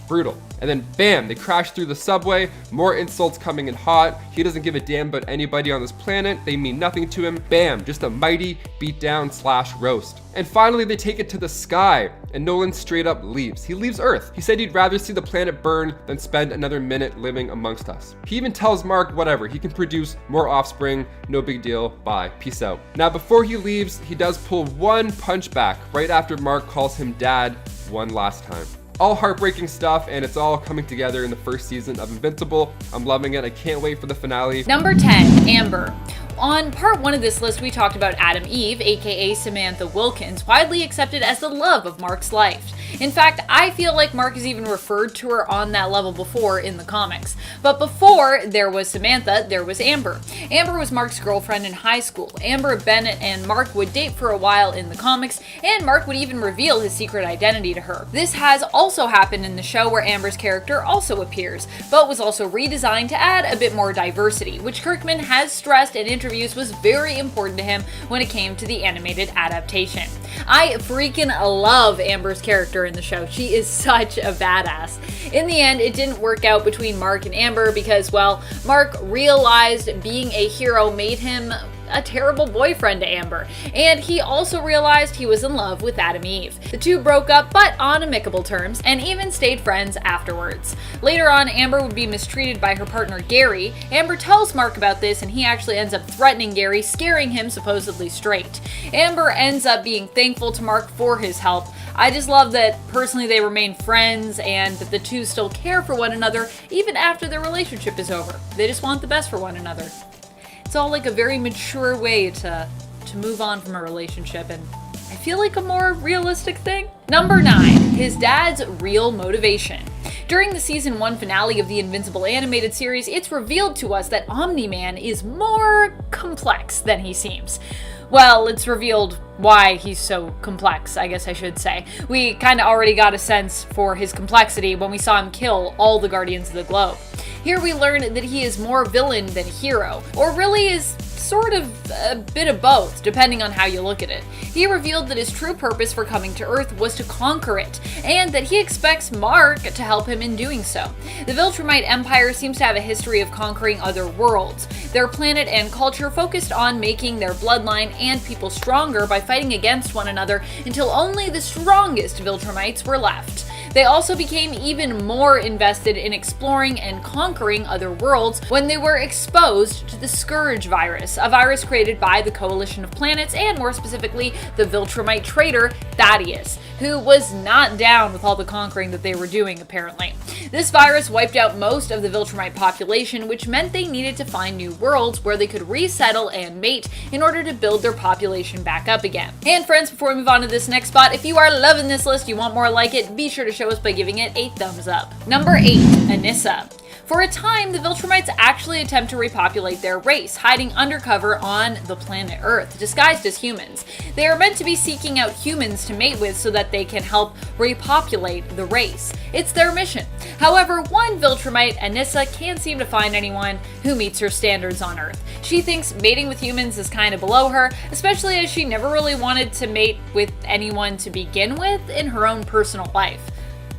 Brutal. And then bam, they crash through the subway, more insults coming in hot. He doesn't give a damn about anybody on this planet. They mean nothing to him. Bam, just a mighty beatdown / roast. And finally, they take it to the sky, and Nolan straight up leaves. He leaves Earth. He said he'd rather see the planet burn than spend another minute living amongst us. He even tells Mark whatever, he can produce more offspring, no big deal, bye, peace out. Now before he leaves, he does pull one punch back right after Mark calls him dad one last time. All heartbreaking stuff, and it's all coming together in the first season of Invincible. I'm loving it. I can't wait for the finale. Number 10, Amber. On part 1 of this list, we talked about Adam Eve, aka Samantha Wilkins, widely accepted as the love of Mark's life. In fact, I feel like Mark has even referred to her on that level before in the comics. But before there was Samantha, there was Amber. Amber was Mark's girlfriend in high school. Amber, Bennett, and Mark would date for a while in the comics, and Mark would even reveal his secret identity to her. This has also happened in the show, where Amber's character also appears, but was also redesigned to add a bit more diversity, which Kirkman has stressed in interviews was very important to him when it came to the animated adaptation. I freaking love Amber's character in the show. She is such a badass. In the end, it didn't work out between Mark and Amber because, well, Mark realized being a hero made him a terrible boyfriend to Amber, and he also realized he was in love with Adam Eve. The two broke up, but on amicable terms, and even stayed friends afterwards. Later on, Amber would be mistreated by her partner Gary. Amber tells Mark about this, and he actually ends up threatening Gary, scaring him supposedly straight. Amber ends up being thankful to Mark for his help. I just love that personally they remain friends and that the two still care for one another even after their relationship is over. They just want the best for one another. It's all like a very mature way to move on from a relationship, and I feel like a more realistic thing. Number 9, his dad's real motivation. During the season 1 finale of the Invincible animated series, it's revealed to us that Omni-Man is more complex than he seems. Well, it's revealed why he's so complex, I guess I should say. We kind of already got a sense for his complexity when we saw him kill all the Guardians of the Globe. Here we learn that he is more villain than hero, or really is sort of a bit of both, depending on how you look at it. He revealed that his true purpose for coming to Earth was to conquer it, and that he expects Mark to help him in doing so. The Viltrumite Empire seems to have a history of conquering other worlds. Their planet and culture focused on making their bloodline and people stronger by fighting against one another until only the strongest Viltrumites were left. They also became even more invested in exploring and conquering other worlds when they were exposed to the Scourge virus, a virus created by the Coalition of Planets, and more specifically, the Viltrumite traitor, Thaddeus, who was not down with all the conquering that they were doing, apparently. This virus wiped out most of the Viltrumite population, which meant they needed to find new worlds where they could resettle and mate in order to build their population back up again. And friends, before we move on to this next spot, if you are loving this list, you want more like it, be sure to show us by giving it a thumbs up. Number 8, Anissa. For a time, the Viltrumites actually attempt to repopulate their race, hiding undercover on the planet Earth, disguised as humans. They are meant to be seeking out humans to mate with so that they can help repopulate the race. It's their mission. However, one Viltrumite, Anissa, can't seem to find anyone who meets her standards on Earth. She thinks mating with humans is kind of below her, especially as she never really wanted to mate with anyone to begin with in her own personal life.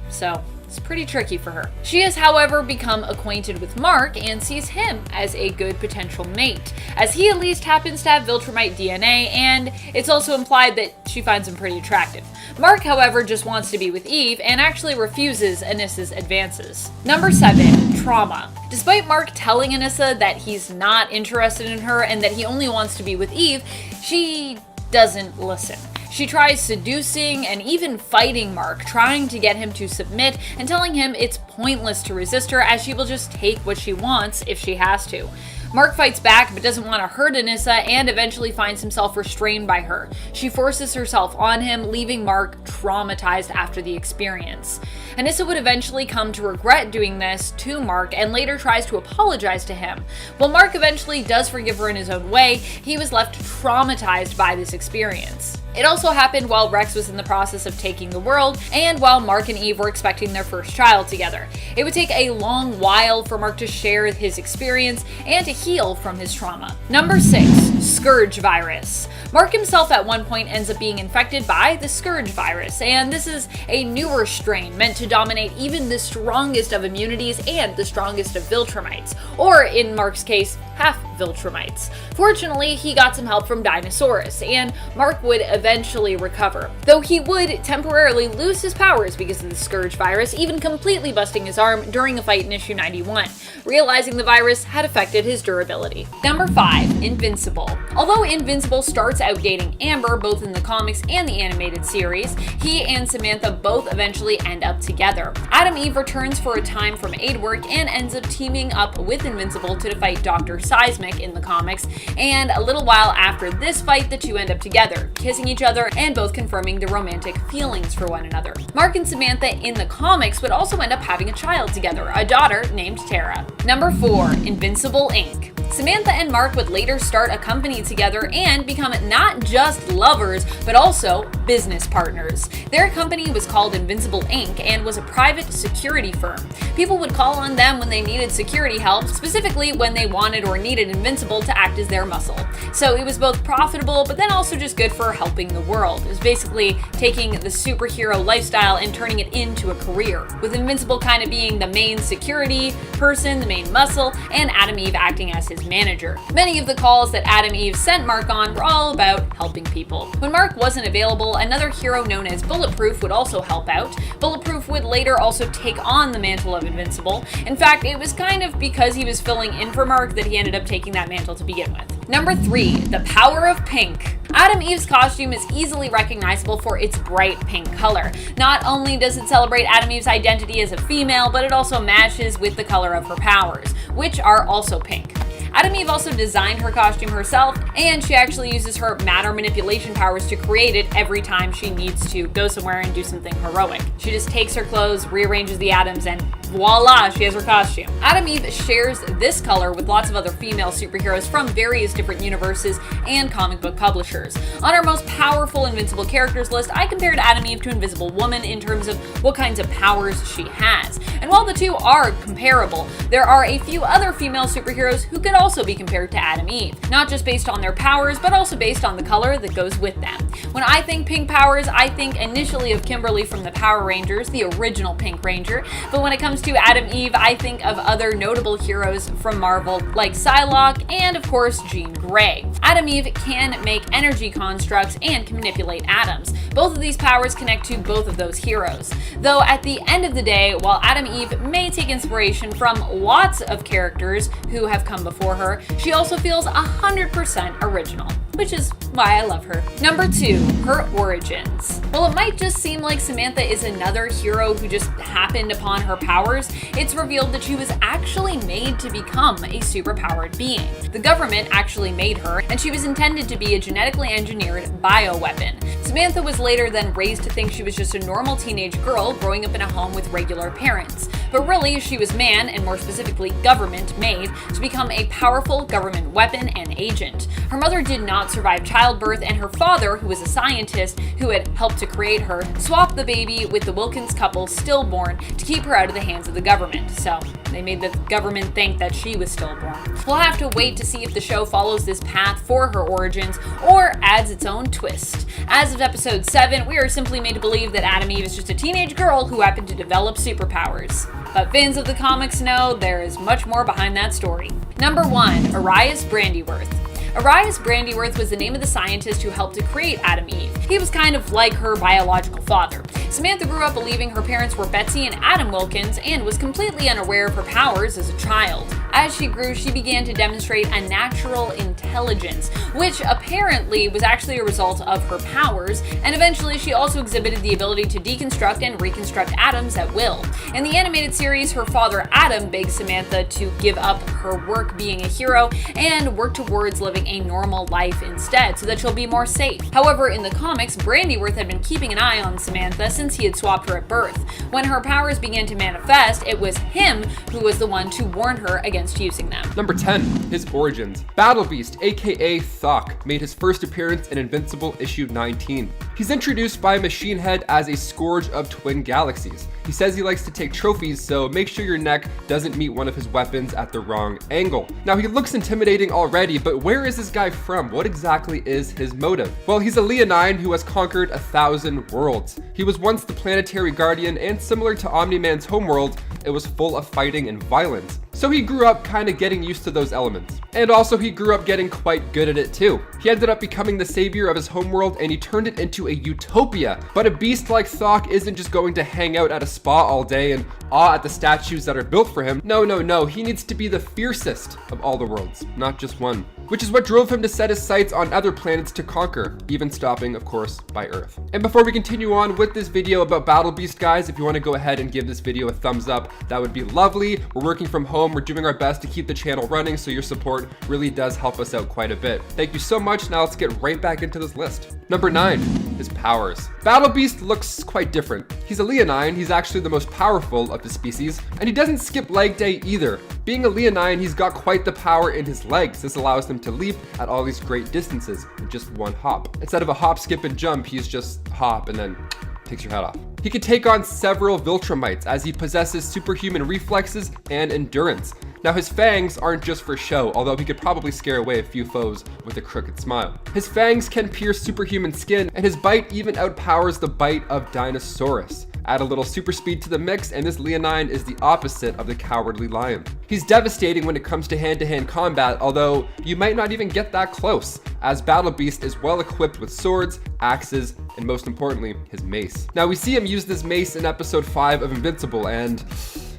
So, it's pretty tricky for her. She has, however, become acquainted with Mark and sees him as a good potential mate, as he at least happens to have Viltrumite DNA, and it's also implied that she finds him pretty attractive. Mark, however, just wants to be with Eve and actually refuses Anissa's advances. Number 7, trauma. Despite Mark telling Anissa that he's not interested in her and that he only wants to be with Eve, she doesn't listen. She tries seducing and even fighting Mark, trying to get him to submit and telling him it's pointless to resist her as she will just take what she wants if she has to. Mark fights back but doesn't want to hurt Anissa and eventually finds himself restrained by her. She forces herself on him, leaving Mark traumatized after the experience. Anissa would eventually come to regret doing this to Mark and later tries to apologize to him. While Mark eventually does forgive her in his own way, he was left traumatized by this experience. It also happened while Rex was in the process of taking the world, and while Mark and Eve were expecting their first child together. It would take a long while for Mark to share his experience and to heal from his trauma. Number 6. Scourge virus. Mark himself at one point ends up being infected by the Scourge virus, and this is a newer strain meant to dominate even the strongest of immunities and the strongest of Viltrumites, or in Mark's case, half Viltrumites. Fortunately, he got some help from Dinosaurus, and Mark would eventually recover, though he would temporarily lose his powers because of the Scourge virus, even completely busting his arm during a fight in issue 91, realizing the virus had affected his durability. Number 5. Invincible. Although Invincible starts out dating Amber both in the comics and the animated series, he and Samantha both eventually end up together. Adam Eve returns for a time from aid work and ends up teaming up with Invincible to fight Dr. Seismic in the comics, and a little while after this fight, the two end up together, kissing each other and both confirming their romantic feelings for one another. Mark and Samantha in the comics would also end up having a child together, a daughter named Tara. Number 4. Invincible Inc. Samantha and Mark would later start a company together and become not just lovers, but also business partners. Their company was called Invincible Inc. and was a private security firm. People would call on them when they needed security help, specifically when they wanted or needed Invincible to act as their muscle. So it was both profitable, but then also just good for helping the world. It was basically taking the superhero lifestyle and turning it into a career, with Invincible kind of being the main security person, the main muscle, and Adam Eve acting as his manager. Many of the calls that Adam Eve sent Mark on were all about helping people. When Mark wasn't available, another hero known as Bulletproof would also help out. Bulletproof would later also take on the mantle of Invincible. In fact, it was kind of because he was filling in for Mark that he ended up taking that mantle to begin with. Number 3. The power of pink. Adam Eve's costume is easily recognizable for its bright pink color. Not only does it celebrate Adam Eve's identity as a female, but it also matches with the color of her powers, which are also pink. Adam Eve also designed her costume herself, and she actually uses her matter manipulation powers to create it every time she needs to go somewhere and do something heroic. She just takes her clothes, rearranges the atoms, and voila, she has her costume. Adam Eve shares this color with lots of other female superheroes from various different universes and comic book publishers. On our most powerful Invincible characters list, I compared Adam Eve to Invisible Woman in terms of what kinds of powers she has. And while the two are comparable, there are a few other female superheroes who could also be compared to Adam Eve, not just based on their powers, but also based on the color that goes with them. When I think pink powers, I think initially of Kimberly from the Power Rangers, the original Pink Ranger, but when it comes to Adam Eve, I think of other notable heroes from Marvel like Psylocke and, of course, Jean Grey. Adam Eve can make energy constructs and can manipulate atoms. Both of these powers connect to both of those heroes. Though at the end of the day, while Adam Eve may take inspiration from lots of characters who have come before her, she also feels 100% original, which is why I love her. Number 2, her origins. While it might just seem like Samantha is another hero who just happened upon her powers, it's revealed that she was actually made to become a superpowered being. The government actually made her, and she was intended to be a genetically engineered bioweapon. Samantha was later then raised to think she was just a normal teenage girl growing up in a home with regular parents. But really, she was man, and more specifically government, made to become a powerful government weapon and agent. Her mother did not survive childbirth, and her father, who was a scientist who had helped to create her, swapped the baby with the Wilkins couple stillborn to keep her out of the hands of the government. So they made the government think that she was stillborn. We'll have to wait to see if the show follows this path for her origins or adds its own twist. As of episode 7, we are simply made to believe that Adam Eve is just a teenage girl who happened to develop superpowers. But fans of the comics know there is much more behind that story. Number 1, Arias Brandyworth. Arias Brandyworth was the name of the scientist who helped to create Adam Eve. He was kind of like her biological father. Samantha grew up believing her parents were Betsy and Adam Wilkins and was completely unaware of her powers as a child. As she grew, she began to demonstrate a natural intelligence, which apparently was actually a result of her powers, and eventually she also exhibited the ability to deconstruct and reconstruct atoms at will. In the animated series, her father Adam begs Samantha to give up her work being a hero and work towards living a normal life instead, so that she'll be more safe. However, in the comics, Brandyworth had been keeping an eye on Samantha since he had swapped her at birth. When her powers began to manifest, it was him who was the one to warn her against against using them. Number 10, his origins. Battle Beast, aka Thrag, made his first appearance in Invincible issue 19. He's introduced by Machine Head as a scourge of twin galaxies. He says he likes to take trophies, so make sure your neck doesn't meet one of his weapons at the wrong angle. Now, he looks intimidating already, but where is this guy from? What exactly is his motive? Well, he's a Leonine who has conquered 1,000 worlds. He was once the planetary guardian, and similar to Omni-Man's homeworld, it was full of fighting and violence. So he grew up kind of getting used to those elements. And also he grew up getting quite good at it too. He ended up becoming the savior of his homeworld, and he turned it into a utopia. But a beast like Thrag isn't just going to hang out at a spa all day and awe at the statues that are built for him. No, he needs to be the fiercest of all the worlds, not just one. Which is what drove him to set his sights on other planets to conquer, even stopping, of course, by Earth. And before we continue on with this video about Battle Beast, guys, if you want to go ahead and give this video a thumbs up, that would be lovely. We're working from home. We're doing our best to keep the channel running, so your support really does help us out quite a bit. Thank you so much. Now let's get right back into this list. Number 9, his powers. Battle Beast looks quite different. He's a Leonine. He's actually the most powerful of the species, and he doesn't skip leg day either. Being a Leonine, he's got quite the power in his legs. This allows him to leap at all these great distances in just one hop. Instead of a hop, skip, and jump, he's just hop and then takes your head off. He can take on several Viltrumites as he possesses superhuman reflexes and endurance. Now, his fangs aren't just for show, although he could probably scare away a few foes with a crooked smile. His fangs can pierce superhuman skin, and his bite even outpowers the bite of Dinosaurus. Add a little super speed to the mix, and this Leonine is the opposite of the cowardly lion. He's devastating when it comes to hand-to-hand combat, although you might not even get that close, as Battle Beast is well equipped with swords, axes, and most importantly, his mace. Now, we see him use this mace in episode 5 of Invincible, and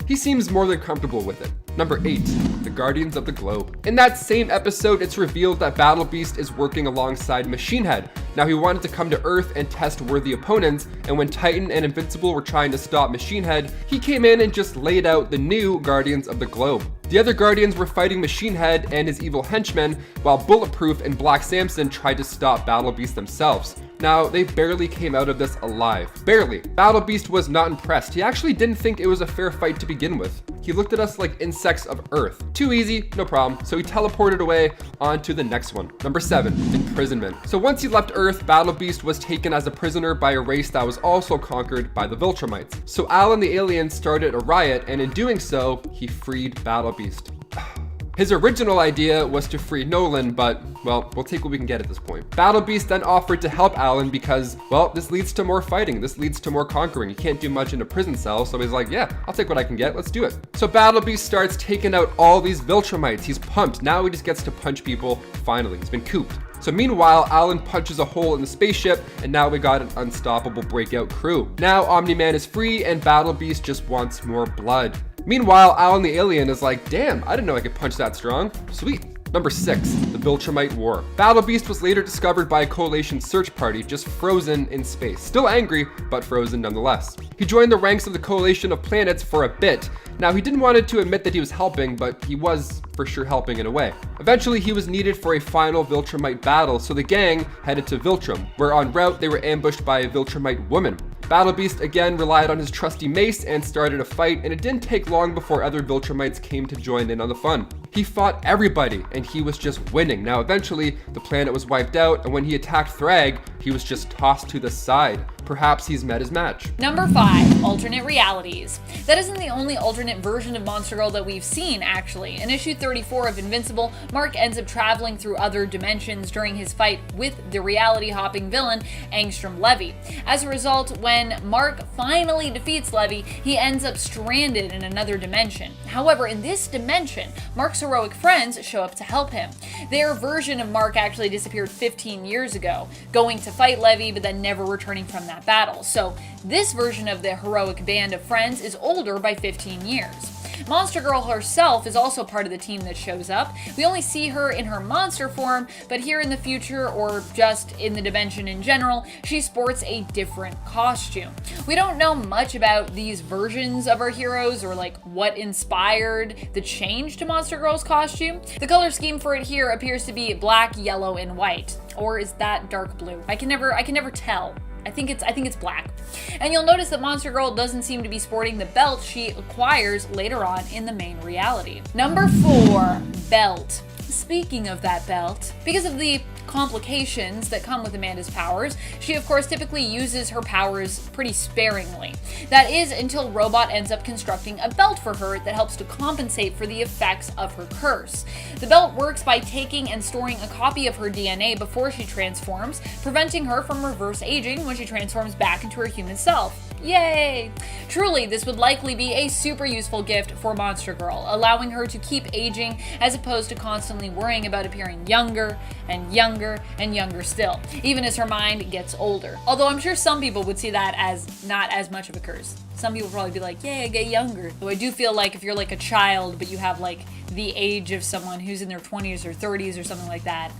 he seems more than comfortable with it. Number 8, the Guardians of the Globe. In that same episode, it's revealed that Battle Beast is working alongside Machine Head. Now, he wanted to come to Earth and test worthy opponents, and when Titan and Invincible were trying to stop Machine Head, he came in and just laid out the new Guardians of the Globe. The other Guardians were fighting Machine Head and his evil henchmen, while Bulletproof and Black Samson tried to stop Battle Beast themselves. Now, they barely came out of this alive. Barely. Battle Beast was not impressed. He actually didn't think it was a fair fight to begin with. He looked at us like insects of Earth. Too easy, no problem. So he teleported away on to the next one. Number 7, imprisonment. So once he left Earth, Battle Beast was taken as a prisoner by a race that was also conquered by the Viltrumites. So Alan the alien started a riot, and in doing so, he freed Battle Beast. His original idea was to free Nolan, but, well, we'll take what we can get at this point. Battle Beast then offered to help Alan because, well, this leads to more fighting. This leads to more conquering. You can't do much in a prison cell, so he's like, yeah, I'll take what I can get. Let's do it. So Battle Beast starts taking out all these Viltrumites. He's pumped. Now he just gets to punch people. Finally, he's been cooped. So meanwhile, Alan punches a hole in the spaceship, and now we got an unstoppable breakout crew. Now Omni-Man is free, and Battle Beast just wants more blood. Meanwhile, Alan the alien is like, damn, I didn't know I could punch that strong. Sweet. Number 6, the Viltrumite War. Battle Beast was later discovered by a Coalition search party, just frozen in space. Still angry, but frozen nonetheless. He joined the ranks of the Coalition of Planets for a bit. Now, he didn't want to admit that he was helping, but he was for sure helping in a way. Eventually, he was needed for a final Viltrumite battle, so the gang headed to Viltrum, where en route they were ambushed by a Viltrumite woman. Battle Beast again relied on his trusty mace and started a fight, and it didn't take long before other Viltrumites came to join in on the fun. He fought everybody, and he was just winning. Now, eventually, the planet was wiped out, and when he attacked Thrag, he was just tossed to the side. Perhaps he's met his match. Number 5, alternate realities. That isn't the only alternate version of Monster Girl that we've seen, actually. In issue 34 of Invincible, Mark ends up traveling through other dimensions during his fight with the reality-hopping villain, Angstrom Levy. As a result, when Mark finally defeats Levy, he ends up stranded in another dimension. However, in this dimension, Mark's heroic friends show up to help him. Their version of Mark actually disappeared 15 years ago, going to fight Levy, but then never returning from that battle. So this version of the heroic band of friends is older by 15 years. Monster Girl herself is also part of the team that shows up. We only see her in her monster form, but here in the future, or just in the dimension in general, she sports a different costume. We don't know much about these versions of our heroes, or like what inspired the change to Monster Girl's costume. The color scheme for it here appears to be black, yellow, and white. Or is that dark blue? I can never tell. I think it's black. And you'll notice that Monster Girl doesn't seem to be sporting the belt she acquires later on in the main reality. Number 4, belt. Speaking of that belt, because of the complications that come with Amanda's powers, she of course typically uses her powers pretty sparingly. That is until Robot ends up constructing a belt for her that helps to compensate for the effects of her curse. The belt works by taking and storing a copy of her DNA before she transforms, preventing her from reverse aging when she transforms back into her human self. Yay! Truly, this would likely be a super useful gift for Monster Girl, allowing her to keep aging as opposed to constantly worrying about appearing younger and younger and younger still, even as her mind gets older. Although I'm sure some people would see that as not as much of a curse. Some people would probably be like, yay, I get younger. Though I do feel like if you're like a child, but you have like the age of someone who's in their 20s or 30s or something like that,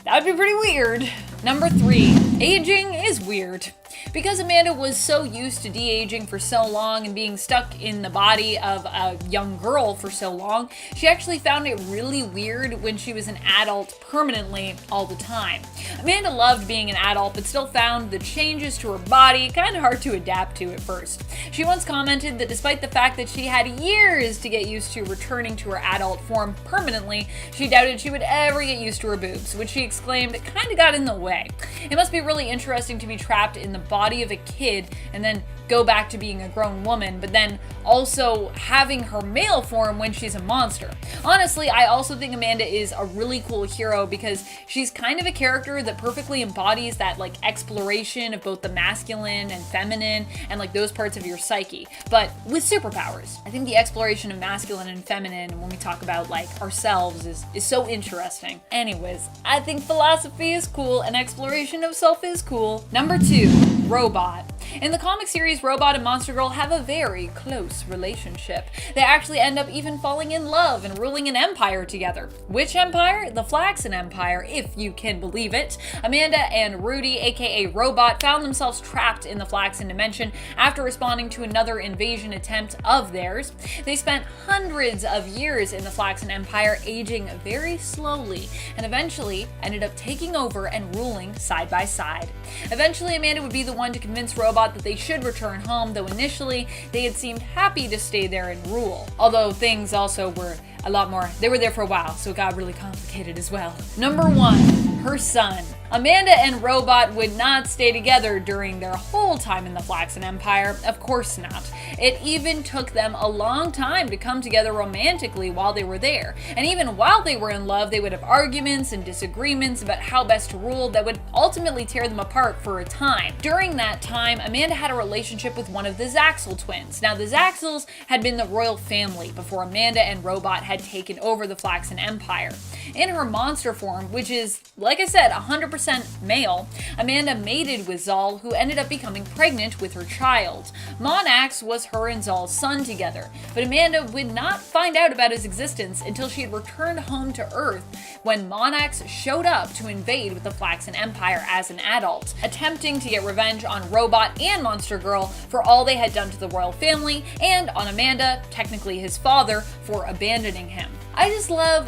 that would be pretty weird. Number 3, aging is weird. Because Amanda was so used to de-aging for so long and being stuck in the body of a young girl for so long, she actually found it really weird when she was an adult permanently all the time. Amanda loved being an adult, but still found the changes to her body kind of hard to adapt to at first. She once commented that despite the fact that she had years to get used to returning to her adult form permanently, she doubted she would ever get used to her boobs, which she exclaimed kind of got in the way. It must be really interesting to be trapped in the body of a kid and then go back to being a grown woman, but then also having her male form when she's a monster. Honestly, I also think Amanda is a really cool hero because she's kind of a character that perfectly embodies that like exploration of both the masculine and feminine and like those parts of your psyche, but with superpowers. I think the exploration of masculine and feminine when we talk about like ourselves is so interesting. Anyways, I think philosophy is cool and exploration of self is cool. Number 2, Robot. In the comic series, Robot and Monster Girl have a very close relationship. They actually end up even falling in love and ruling an empire together. Which empire? The Flaxen Empire, if you can believe it. Amanda and Rudy, aka Robot, found themselves trapped in the Flaxen dimension after responding to another invasion attempt of theirs. They spent hundreds of years in the Flaxen Empire, aging very slowly, and eventually ended up taking over and ruling side by side. Eventually, Amanda would be the one to convince Robot that they should return home, though initially they had seemed happy to stay there and rule. Although things also were a lot more, they were there for a while, so it got really complicated as well. Number 1, her son. Amanda and Robot would not stay together during their whole time in the Flaxen Empire, of course not. It even took them a long time to come together romantically while they were there. And even while they were in love, they would have arguments and disagreements about how best to rule that would ultimately tear them apart for a time. During that time, Amanda had a relationship with one of the Zaxel twins. Now, the Zaxels had been the royal family before Amanda and Robot had taken over the Flaxen Empire. In her monster form, which is, like I said, 100% male, Amanda mated with Zal, who ended up becoming pregnant with her child. Monax was her and Zal's son together, but Amanda would not find out about his existence until she had returned home to Earth when Monax showed up to invade with the Flaxen Empire as an adult, attempting to get revenge on Robot and Monster Girl for all they had done to the royal family, and on Amanda, technically his father, for abandoning him. I just love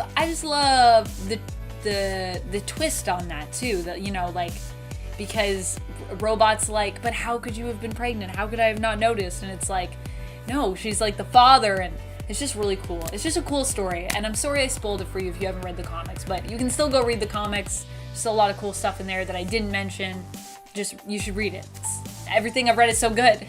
the twist on that too, that, you know, like, because Robot's like, but how could you have been pregnant? How could I have not noticed? And it's like, no, she's like the father, and it's just really cool. It's just a cool story, and I'm sorry I spoiled it for you if you haven't read the comics, but you can still go read the comics. There's still a lot of cool stuff in there that I didn't mention. Just, you should read it. Everything I've read is so good.